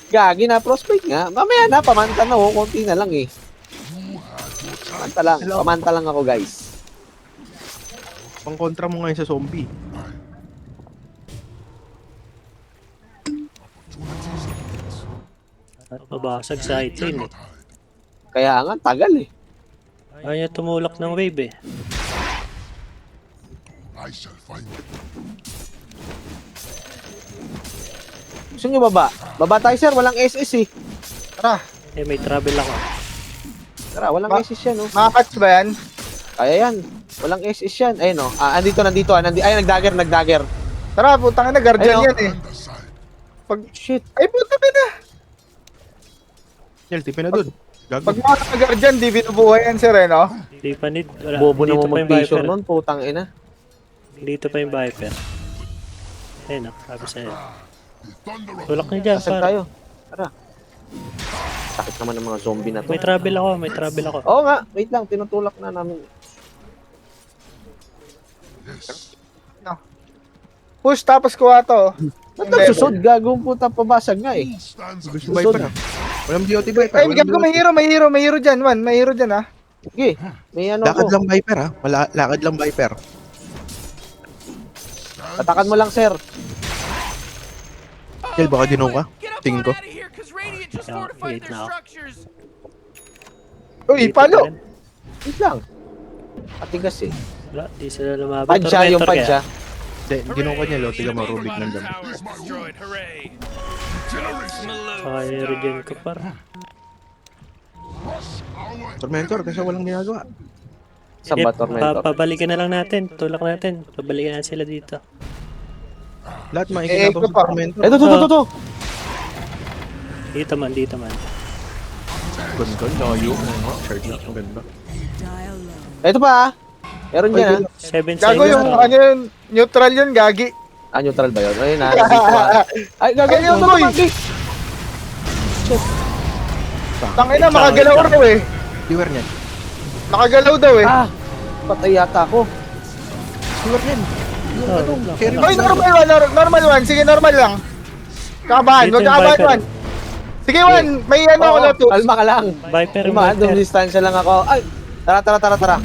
C: Gagi na, frostbite nga. Mamaya na, pamanta na oh. Konti na lang eh. Pamanta lang ako, guys.
A: pang kontra mo ngayon sa zombie.
B: mabasag sa side lane eh.
C: Kaya nga, tagal eh.
B: Ayaw niya tumulak ng wave eh.
E: I shall find them.
C: Gusto nyo baba? Baba tayo, sir. Walang SS eh.
D: Tara.
B: Eh, may travel ako.
C: Tara, walang SS yan oh.
D: Makakats ba yan?
C: Kaya yan. Walang SS yan. Ayun oh. Nandito. Ay, nagdagger.
D: Tara, putang na, guardian
C: Ayun.
D: yan eh.
E: Stand aside.
D: Pag,
C: Shit.
D: ay puta ka na.
A: Yel, tipin na dun. Gago.
D: Pag mga guardian, di binubuhay yan sir eh, no?
B: Hindi pa need. Wala.
C: Bobo na
B: Dito
C: mo
B: pa yung
C: mag-picture
B: Viper.
C: nun. Putang ina.
B: Dito pa yung Viper. Ayun ah, sabi sa'yo.
E: The thunder of
B: Tulak niya dyan,
C: Kasag
B: par.
C: tayo. Tara. Sakit naman ng mga zombie na to.
B: May travel ako.
C: Oo nga. Wait lang. Tinutulak na namin.
E: yes.
D: Push, tapos kuha to.
C: Ba't nagsusod? Gagong puta pabasag nga eh.
E: Who stands
A: Gusto
E: against
A: Viper ah. Walang BOT Viper.
D: Ay,
A: Walang
D: gago,
A: BOT.
D: may hero dyan, Juan. May hero dyan, ah.
C: Sige, may ano
A: Lakad
C: ko.
A: lang Viper ha. Lakad lang Viper.
C: Atakan mo lang, sir.
A: Kel, baka dinaw ka.
F: Get up
A: Tingin
F: on
A: ko.
F: out of here, 'cause Radiant just
B: Yeah,
F: fortified
B: wait
F: their
B: now.
F: structures.
D: Uy,
B: Dito
D: palo.
B: pa rin.
C: Wait lang. Atigas eh.
B: Wala, di sila lumaban.
C: Pansya, yung
B: Tormentor kaya.
C: pansya.
A: Dinaw ka niya, lo. Tiga mo, Rubik
F: Bottom
A: nandun.
F: tower is destroyed. Hooray. Smaloot
B: Kaya regen ko par.
A: Tormentor, kasi walang ginagawa.
C: Saan ba, Tormentor?
B: Pabalikan na lang natin. Tulak natin. Pabalikan na sila dito.
A: Lahat
D: ito
A: makikinabang
D: pa.
A: sa Tormentor.
C: Ito, to.
B: Dito man, dito man.
A: Ganda, layo. Shirt na, ang ganda.
G: Die alone.
C: Ito pa, ah. Meron dyan, ah.
B: 7
D: Gago
B: seconds.
D: yung, ano yun, neutral yun, gagi.
C: Ah, neutral ba yun? Ayun, ah. Dito, ah. Ay, gago.
D: Ay, yun,
C: Ito,
D: boy.
C: Magi.
D: Tangina, makagalaw daw eh.
A: Viewer niyan.
D: Makagalaw daw eh.
C: Ah, patay yata ako.
A: Viewer niyan. Carry
D: Oy, normal one, normal one. Sige, normal lang. Kabahan,
B: Dito
D: huwag
B: yung
D: kakabahan,
B: Viper.
D: one. Sige, one. May ano ako na to.
C: Kalma ka lang.
B: Viper,
C: Diba,
B: Viper.
C: dumistansya lang ako. Ay, tara.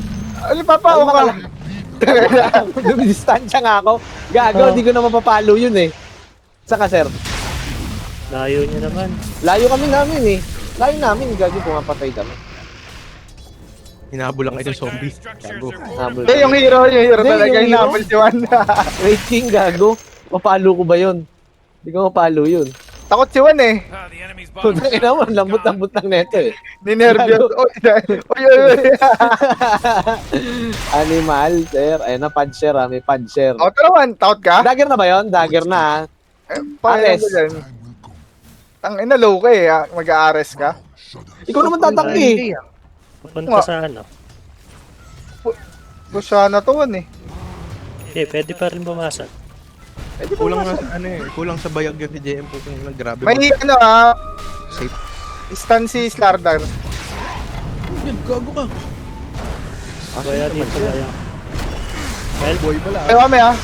D: Ano, papa, ako
C: Kalma
D: ka.
C: ka lang. Dumistansya nga ako. Gago,
B: Oh.
C: di ko na mapapalo yun eh. Saka, sir?
B: Layo niya naman.
C: Layo kami namin eh. Layo namin, gago, pumapatay kami.
A: Hinabol lang kayo ng zombie.
F: structures
A: Gago.
F: are
C: Habol
D: Hindi, yung hero
C: Hindi,
D: talaga
C: yung
D: yung
C: hero?
D: nabal si Juan.
C: Rating, gago. Mapalo ko ba yun? Di ko mapalo yun.
D: Takot si Juan eh.
F: Ah, the enemy's bottom
C: Kung ina mo, lambot-lambot ng neto eh.
D: Ninervyos. Oy.
C: Animal, sir. Ayun na, puncher ah. May puncher.
D: O, tara, Juan. Takot ka?
C: Dagger na ba yun? Dagger na ah.
D: Paano
C: Ares.
D: mo dyan? Ang ina, low ka eh. ah. Mag-a-ares ka.
C: Ikaw naman tatangki.
B: Pupunta
D: Nga.
B: sa ano.
D: Gusto na to, Juan eh.
B: Pwede pa rin pumasok.
A: Kulang nga sa ano eh. Kulang sa bayag yung TJM po kung grabe.
D: May ano
A: Safe.
D: stun si Slardar.
A: Yan, gago ka.
B: Kaya dito kaya. Well,
A: Boy pala.
D: Ay, kami ah.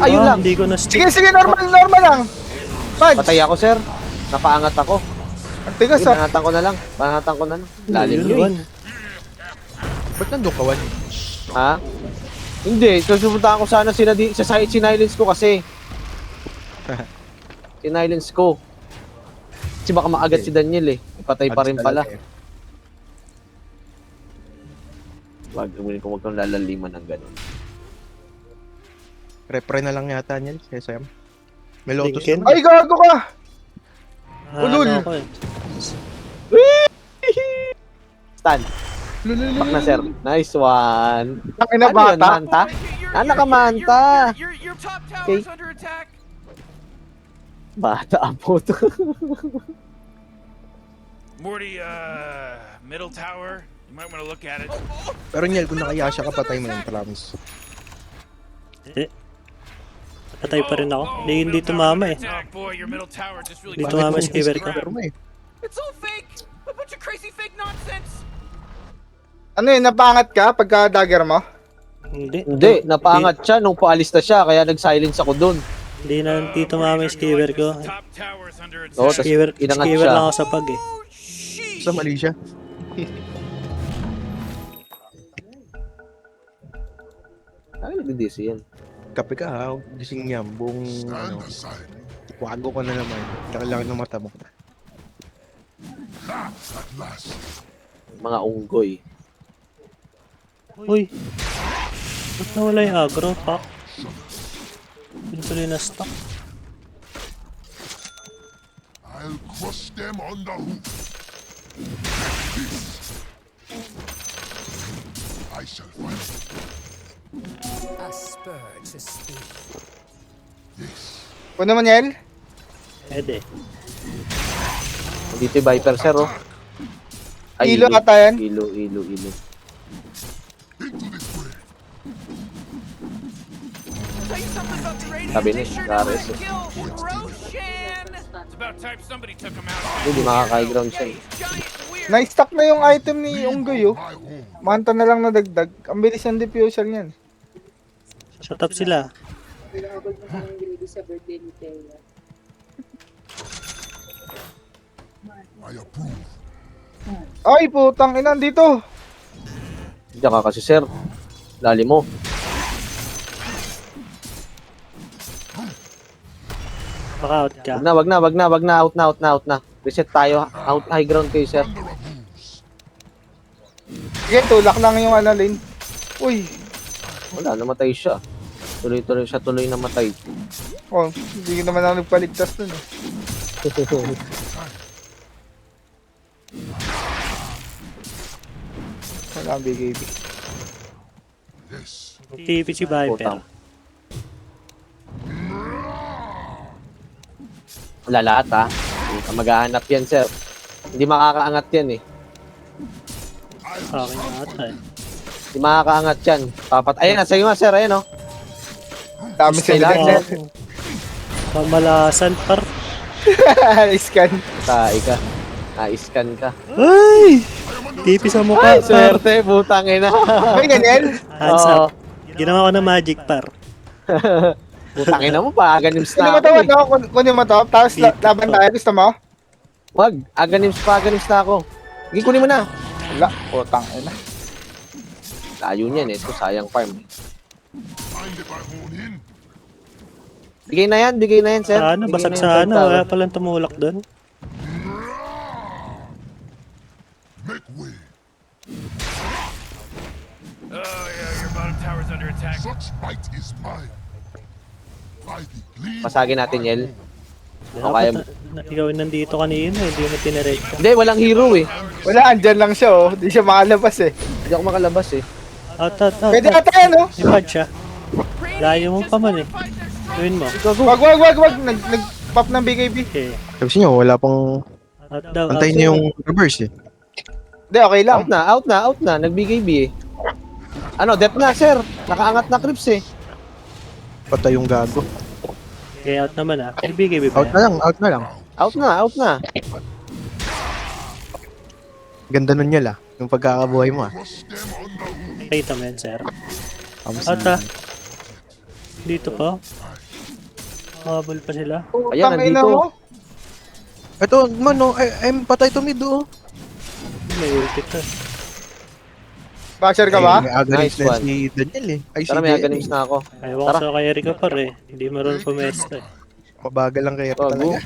C: Ayun lang.
B: Hindi ko na stick.
D: Sige, normal lang. Punch.
C: Patay ako, sir. Napaangat ako.
D: Ang tigas ah.
C: Banatan ko na lang. Lalim
B: Yun,
C: nyo
B: Juan.
C: eh.
A: Ba't nandun ka, Wan?
C: Ha? Hindi. Susuntahan ko sana sila sa sinilence ko kasi. Sinilence ko. Kasi baka maagat si Daniel eh. Patay pa rin pala. Wag kang lalaliman ng ganun.
A: Repre na lang yata niyan, SM. May Lotus
B: Lincoln?
A: naman.
D: Ay, gago ka. Ulul.
B: Ano ako eh.
C: Stan. Back na, sir. Nice one.
D: Ang ina,
C: Ano yun,
D: bata.
C: manta? Ah, nakamanta.
F: Your top tower
C: Okay.
F: is under attack.
C: Bata po to.
F: Morty, middle tower. You might want to look at it.
A: Pero Niel, kung nakayasya ka, patay mo yan, promise.
B: Patay pa rin ako. Hindi tumama eh.
F: Attack, boy, your middle tower just really
B: Dito tumama si Kiber ko.
A: Pero mo eh.
F: It's all fake. A bunch of crazy fake nonsense.
D: Ano yun, napangat ka pagka dagger mo?
C: Hindi, napaangat siya nung paalis na siya, kaya nag-silence ako dun.
B: Hindi na dito tumama yung skiver ko.
F: Top tower is under
C: Oo,
F: attack.
C: tas inangat
B: Skiver
C: siya.
B: lang ako sa pag eh.
F: Oh, sheesh.
A: Sa Malaysia.
C: Ay, nag-DC yan.
A: Kape ka ha, gising niya, buong
E: Stand
A: ano,
E: aside.
A: wago ka na naman. Laki-laki ng mata mo.
E: At last.
C: Mga unggoy.
B: Uy! Ba't nawala yung aggro, pak? Pintuloy na stock.
E: I'll crush them on the hoof. I shall find
G: A spur to speed.
E: this.
D: Puno mo, Niel?
B: Pwede.
C: Dito yung Viper, sir, oh. Ay,
D: Ilo ata yan.
C: Ilo.
E: Into this way.
F: Tell you something about the Radiant.
C: Sabi ni
F: They sure know how
C: Gares.
F: to kill Roshan. It's about time somebody took him out.
C: Hindi makaka-ground siya eh.
F: Giant weird.
D: Na-stack na yung item ni Unggoy oh.
E: My home.
D: Manta na lang nadagdag. Ang bilis ng diffusal niyan.
B: Shut up sila.
E: I approve.
D: Ay, putang ina, dito.
C: Diyan ka kasi, sir. Lali mo.
B: Baka out ka.
C: Wag na. Out na. Reset tayo. Out, high ground kayo, sir.
E: Thunder of Zeus.
D: Sige, tulak lang yung ano, lane. Uy.
C: Wala, namatay siya. Tuloy-tuloy siya, tuloy namatay.
D: Oh, hindi naman ako nagpaligtas dun eh. Wala ang BKB.
E: Yes.
B: TP si Viper.
C: Putang. Wala lahat, ha. Maghahanap yan, sir. Hindi makakaangat yan, eh.
B: Sa akin na ata eh.
C: Hindi makakaangat yan. Ayan na, sige nga, sir. Ayan, oh.
D: Dami sila
C: Kailangan.
D: dyan.
B: Pamalasan par.
D: Scan.
C: Tae ka. Na-scan ka.
B: Ay! TP sa mukha. Par.
C: Swerte, putang ina.
D: May ganyan?
B: Hands
C: Oo.
B: up. Ginawa ko na magic par.
C: Putang ina mo pa, aganim
D: Kunin
C: na
D: mo to,
C: ako, eh.
D: ano? Kunin mo to, tapos laban tayo. Gusto mo?
C: Wag, aganim na ako. Sige, kunin mo na.
D: Wala. Putang ina.
C: Tayo niyan, eh. Ito, sayang farm.
E: Mind if I hone in?
C: Bigay na yan, sir.
B: Ano,
C: Bigay
B: basag
C: na yan,
B: sa
C: sir,
B: ano.
C: tao.
B: Wala palang tumulak doon.
E: Make way.
F: Oh, yeah, your bottom tower's under attack.
E: Such might is mine. By the gleam
C: Pasagin natin, Yel.
B: Dapat
C: kaya-
B: ikaw nandito kanina. Hindi mo tinirate ka.
C: Hindi, walang hero, eh.
D: Wala, andyan lang siya oh. Hindi siya makalabas eh.
C: Hindi ako makalabas, eh.
B: Out.
D: Pwede ata yan oh.
B: May pad siya. Layo mo pa man eh. Gawin mo.
D: Wag. Nag-pop ng BKB.
B: Okay.
A: Sabi niyo, wala pang...
B: Out daw.
A: Antayin niyo yung reverse eh.
D: Hindi, okay lang.
C: Out na. Nag-BKB, eh. Ano, death na, sir. Nakaangat na creeps, eh.
A: Patay yung gago.
B: Okay, out naman ah. Ibigay ba
A: Out na lang.
C: Out na.
A: Ganda nun niya la. Yung pagkakabuhay mo ah.
E: crush them on the roof.
B: Kita mo yan, sir.
A: Tapos,
B: Out ah. Dito pa. Habol pa sila.
C: Ayan,
D: Putang ina
C: nandito.
D: mo.
A: ito, man no, I'm patay to mid oh.
B: May ulti to.
D: Basher ka ba?
A: May aganis
C: Nice
A: na
C: one.
A: si Daniel eh. Ay,
C: Tara,
A: si
C: may
A: Daniel.
C: aganis na ako.
B: Ayaw ko
C: Tara.
B: sa kay Rico par eh. Hindi marunong pumesto eh.
A: Mabagal lang kaya
C: Gago.
A: talaga.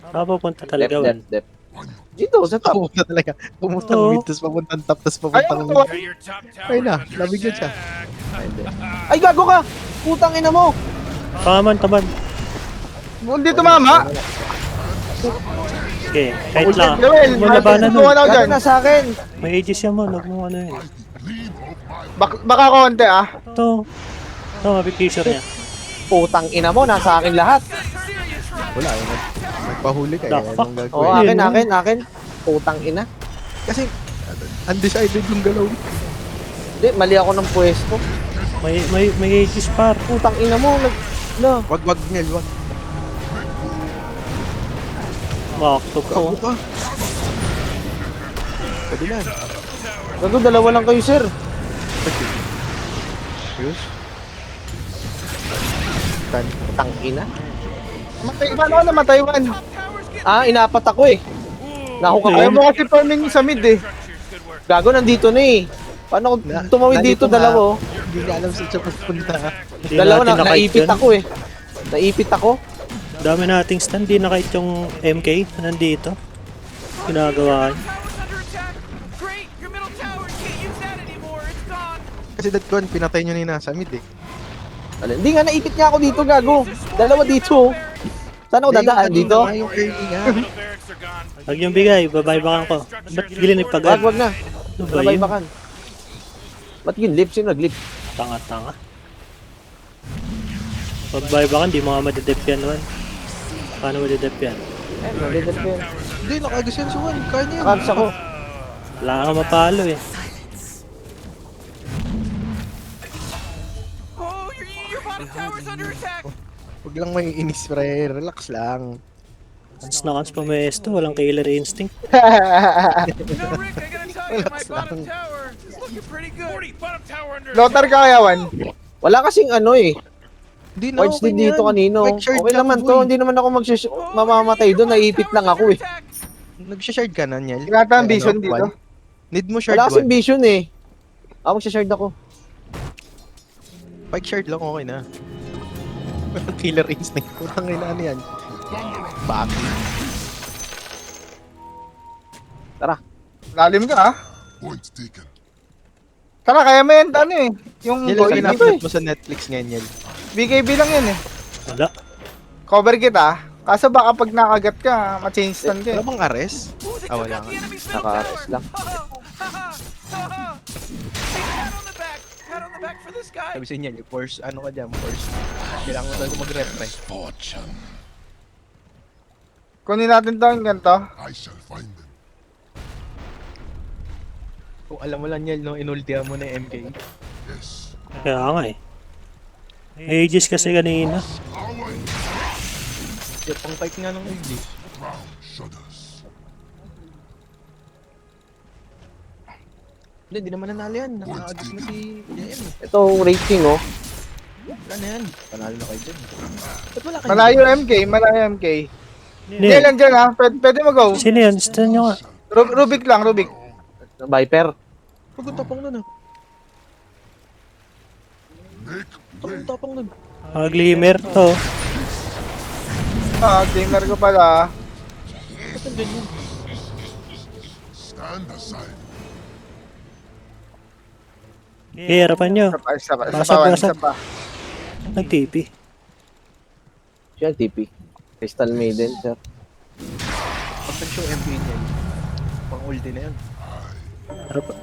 B: Saan pupunta talaga wan?
C: Left. Dito, sa top.
A: Pumunta talaga. Pumunta
B: Oo.
A: mid, tapos papuntang top, tapos papuntang
D: Ayaw
A: mid.
D: ko.
F: Your top tower
A: Ay na,
F: under
A: nabigyan siya.
F: attack.
C: Ay, gago ka! Putang ina mo!
B: Taman.
D: Hindi tumama.
B: Okay, kahit lang.
D: Joel,
B: Huwag mo labanan nun.
D: tutuwa na ako
C: Gago
D: dyan.
C: na sa akin!
B: May aegis yan mo. Huwag mo ano yun.
D: Baka konti ah.
B: Ito, mapipicture niya.
C: Putang ina mo, nasa akin lahat.
A: Wala, yun. Nagpahuli ka eh.
B: The fuck?
A: Anong
C: Oo,
A: gagawin?
C: akin. Putang ina.
A: Kasi, undecided yung galaw.
C: Hindi, mali ako ng pwesto.
B: May aegis par.
C: Putang ina mo,
A: Wag, Nel, wag.
B: Maktog ko.
A: Gago ka. Pwede na.
C: Gago, dalawa lang kayo, sir.
A: Ayos.
C: Putang ina.
D: Paano ka namatay, Juan?
C: Ah, inapat ako eh. Nahook ako.
D: Ayaw mo kasi farming sa mid eh.
C: Gago, nandito na eh. Paano ako tumawid dito,
A: Nandito nga.
C: dalawa oh.
A: Hindi niya alam saan siya pupunta.
B: Hindi
C: Dalawa
B: natin
C: na,
B: nakait
C: naipit
B: yun.
C: ako eh. Naipit ako.
B: Dami nating stand. Di nakait yung MK na nandito. Ginagawa niya.
F: Tower's under attack. Great, your middle tower can't use that anymore. It's gone.
A: Kasi that one, pinatay niyo ni nasa mid eh.
C: Hindi nga, naipit nga ako dito, gago. Dalawa dito oh. Saan ako dadaan dito?
A: Yung early nga.
F: Middle barracks are gone.
B: Huwag yung bigay. Babaybakan ko. Ba't gilinip pa agad?
C: Wag na.
B: Ano ba
C: Sabay
B: yun?
C: bakan. Ba't yun lip? Sino nag-lip?
B: Tanga. Pagbaybakan, di mo nga madedep yan naman. Paano madedep yan?
C: Nag-lip yun.
A: Hindi, nakagas yan si Juan. Kaya niya yan.
C: Nakabs ako.
B: Wala kang mapalo eh.
F: Oh, your bottom tower's under attack.
A: Huwag lang may inis, pre. Relax lang.
B: Once na once pumesto, walang killer instinct.
F: You know, Rick, I gotta tell you, my bottom tower is looking pretty good. 40, bottom tower under
D: Lotar ka kaya, Juan?
C: Wala kasing ano eh.
A: Hindi na,
C: Wards
A: okay
C: din
A: na
C: dito
A: yan.
C: kanino.
A: Quick shard
C: Okay
A: lang,
C: naman
A: boy.
C: to. Hindi naman ako mamamatay doon. Naiipit lang ako eh.
A: Nag-shard ka na, Niel.
D: Ginata ang
A: Ay,
D: vision
A: ano,
D: dito.
A: one? Need mo shard
C: Wala kasing
A: 1.
C: vision eh. Ako magsha-shard ako.
A: Pag shard lang, okay na. Killer instinct. Putang ina, ano yan? Baki.
D: Lalim ka, ha?
E: Point taken.
D: Tara, kaya mo yan, ano eh. Yung
A: Niel,
D: boy,
A: ano
C: Boy.
A: mo sa Netflix ngayon, Niel?
D: BKB lang yan eh.
B: Wala.
D: Cover kita. Kaso baka pag nakagat ka, ma-change stun ka
A: Wala
D: eh.
A: bang ares?
F: Ooh, they
A: Ah,
F: took
A: wala
F: out
A: nga.
F: the enemy's middle
C: Naka-arrest
F: tower.
C: lang.
F: Pat on the back. Pat on the back for this guy.
A: Sabi sa Niel, force, ano ka dyan, force. Kailangan mo talaga mag-rep eh.
E: Fortune.
D: Kunin natin to yung ganito.
E: I shall find them.
A: Kung alam mo lang, Niel, no, inultihan mo na yung MK.
E: Yes.
B: Kaya nga eh. Aegis kasi kanina.
A: Yung pang fight nga ng AD.
E: Ground shudders.
A: Hindi naman nanalo yan. Nakaagas na si JM eh.
C: Ito rating oh.
A: Wala na yan. Panalo na kayo dyan. Ba't wala kayo?
D: Malayo MK, malayo MK. Hindi
B: Neil,
D: lang dyan ha, pwede mo go.
B: sino yan? Stun nyo nga.
D: Rubik lang, Rubik.
C: Viper.
A: Pagod-tapang nun ah.
E: Make way.
A: Pagod-tapang nun.
B: Glimmer to.
D: Ah, gamer ko pala.
A: Ba't ang ganyan?
E: Stand aside.
B: Okay, harapan nyo.
D: Isa pa,
B: Basag,
D: isa
B: basag.
D: pa.
B: Nag-TP.
C: Siya TP. Crystal Maiden sir.
A: Pag nag-show MP niya, pang ulti na yan.
B: Harapan.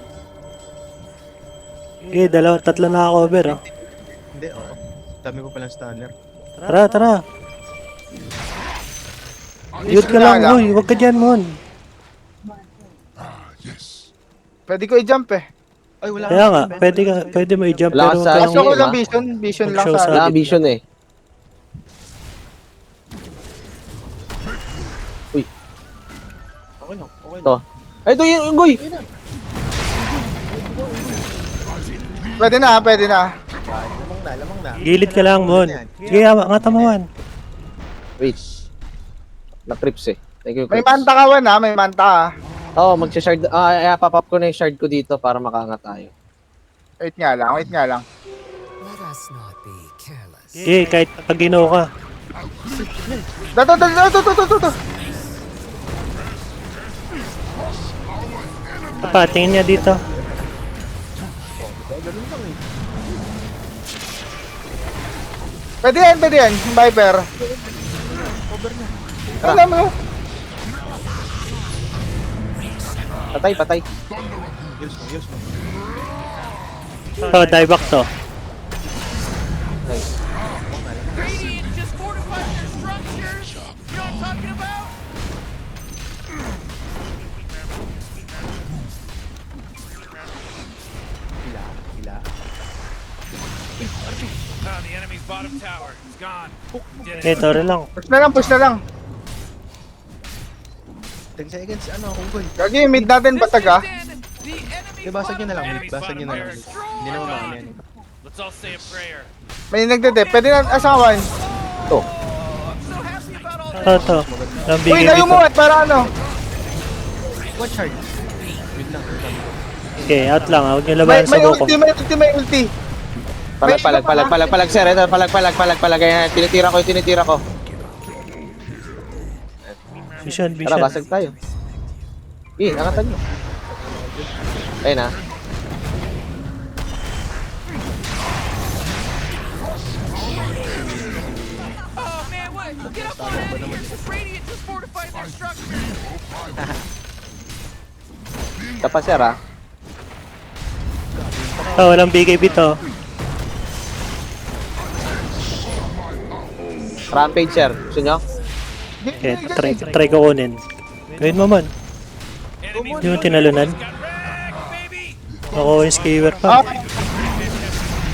B: Okay, tatlo na cover oh.
A: Hindi, oo. Dami ko palang stunner.
B: Tara, tara. Yun ka lang, uy. Huwag ka dyan, Mon.
E: Ah, yes.
D: Pwede ko i-jump eh.
A: Ay, wala
B: Kaya
A: kang
B: nga,
A: event.
B: pwede mo i-jump
C: Wala
B: pero
C: ka sa-
B: huwag
D: Kaso
B: kang-
D: ko
C: game,
D: lang
C: ah.
D: vision lang
B: Mag-show
D: sa...
B: sa-
C: Wala kang vision eh.
A: Okay lang, okay
C: Ito.
A: lang.
C: Ay, ito yung goy!
D: Pwede na, pwede na.
A: Lamang na.
B: Gilid ka lang, Mon. Sige, angatan mo, man.
C: Wait. Na-trips eh. Thank you,
D: May
C: Chris.
D: manta ka Wan, ha, may manta ha.
C: Oo, magsha-shard. Papap ko na yung shard ko dito para makaangat tayo.
D: Wait nga lang, wait nga lang.
G: Let us not be careless.
B: Okay, kahit pag ginaw ka.
D: Dato.
B: Patingin niya dito.
D: Pwede yan, yung Viper. Alam mo,
C: Patay.
A: Use mo.
B: Oh, die back to.
C: Nice.
F: Radiant just fortified their structures. You know what I'm talking about?
A: Hila.
F: Oh, the enemy's bottom tower. It's gone. Did
B: Okay, tore lang.
D: push na lang.
A: 10 seconds, ano, kung goal.
D: Gagi, yung mid natin basag ha.
A: Basag nyo na lang, mid. Basag nyo na lang. Mid. Hindi naman makano yan.
F: Let's all say a prayer.
D: May nagdede, pwede na, asa ka Wan?
C: Ito.
F: So happy about all
B: To. Ang
D: Uy,
B: bigay
D: layo
B: dito.
D: mo at para ano.
A: Watch hard. Wait lang.
B: Okay, out lang. Huwag niyo
D: May,
B: labanan sa
D: may
B: buko.
D: ulti, may ulti.
C: Palag, sir. Ito, palag. Ayan, tinitira ko.
B: Vision.
C: Tara, basag tayo. Angatan nyo. Ayun ah.
F: Oh man, what? Get up on it! Radiant just fortified their structures.
C: Tapa sir ah.
B: Walang BKB to.
C: Rampage sir. Gusto nyo?
B: Okay, try ko kunin. Gawin mo, man. Hindi mo tinalunan.
F: Got wrecked, baby.
B: Ako yung skewer pa.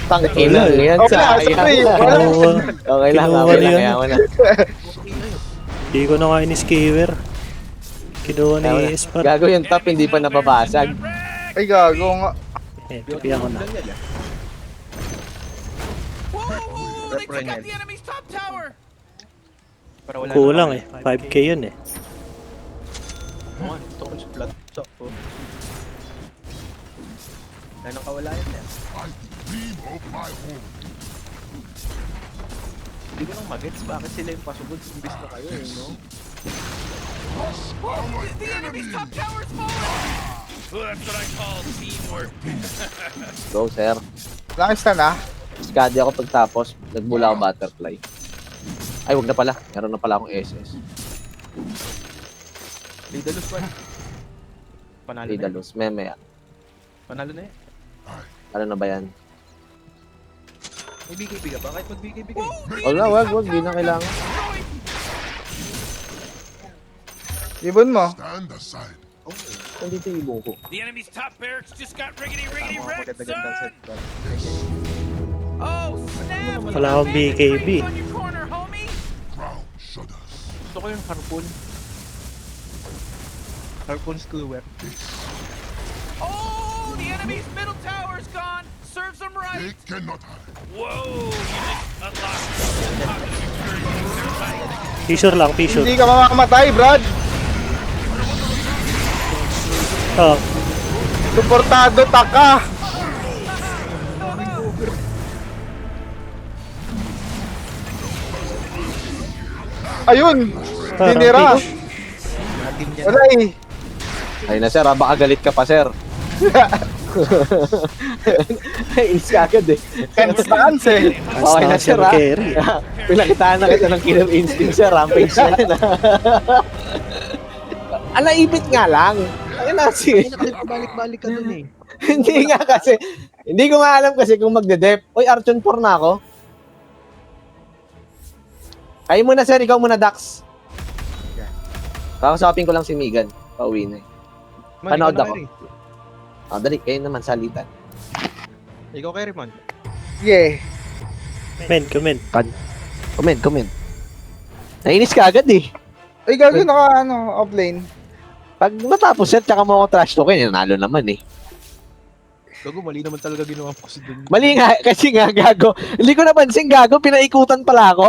C: Tangina yan.
D: Okay lang, sorry.
B: Kinuha.
C: Okay lang,
B: Kinuha
C: okay lang.
B: yun.
C: Kaya mo na.
B: Hindi ko na kain ni skewer. Kinuha ni Espat.
C: Gago yung top, hindi pa nababasag.
D: Ay, gago nga.
B: Eh, tapihan ko na.
F: Whoa, whoa, whoa, Ooh, they took
A: Reference.
F: out the enemy's top tower.
A: Para wala
B: Kulang
A: na
B: eh. 5k yun eh.
A: Oo, tungkol sa flat shot po. Dahil nakawala yan eh.
E: I dream of my home.
A: Hindi ko nang magets bakit sila yung pasugod imbis na kayo eh, no?
F: The enemy's top tower's fallen. Ooh, that's what I call teamwork.
C: Go, sir.
D: Langis na na.
C: Skadi ako pagtapos, nagbula ako butterfly. Ay, wag na pala. Meron na pala akong SS.
A: Lidalus pa. Panalo na yan.
C: Lidalus, meme.
A: Panalo na yan.
C: Ano na ba yan?
A: May BKB ka ba? Kahit mag-BKB ka.
C: Wag, di na kailangan.
D: Ibon mo.
E: Stand aside.
C: Nandito yung ibong ko.
F: The enemy's top barracks just got riggedy
A: Tama,
F: wrecked,
A: maganda-gandang
F: son.
A: set pa.
F: Oh, snap.
B: Wala akong BKB.
F: On your corner, homie.
E: Ground shudders.
A: Gusto ko yung harpoon. Harpoon skewers.
F: Oh, the enemy's middle tower's gone. Serves them right.
E: They cannot hide.
F: Whoa, you just unlocked.
B: Fissure lang, fissure.
D: Hindi ka mamamatay, Brad.
B: Oh,
D: Suportado, taka. Ayun.
B: parang
D: Tinira.
B: fish.
A: Natin yan.
D: Wala eh.
C: Ay na, sir. Baka galit ka pa, sir. Inis ka agad eh.
D: Cancel.
C: Okay na, sir, ha?
B: Carry.
C: Pinakitaan na kita ng killer instinct, sir. Rampage na yan, ha? Alaibit nga lang. Ayun na, sige.
A: Balik-balik ka dun eh.
C: Hindi nga kasi. Hindi ko nga alam kasi kung magde-dep. Uy, Archon 4 na ako. Kayo muna, sir. Ikaw muna, Dax. Kakasapin ko lang si Megan. Pauwi na eh.
A: Man,
C: Panood
A: ikaw na,
C: ako.
A: Kerry.
C: Dali. Kayo naman, salitan.
A: Ikaw kay Rimon.
D: Yeah.
B: Comment.
C: Comment. Nainis ka agad eh.
D: Ay, gagawin naka, offlane.
C: Pag natapos sir, tsaka mo ako trash talkin, nanalo naman eh.
A: Gago, mali naman talaga ginawa ko kasi dun.
C: Mali nga, kasi nga gago. Hindi ko napansin gago, pinaikutan pala ako.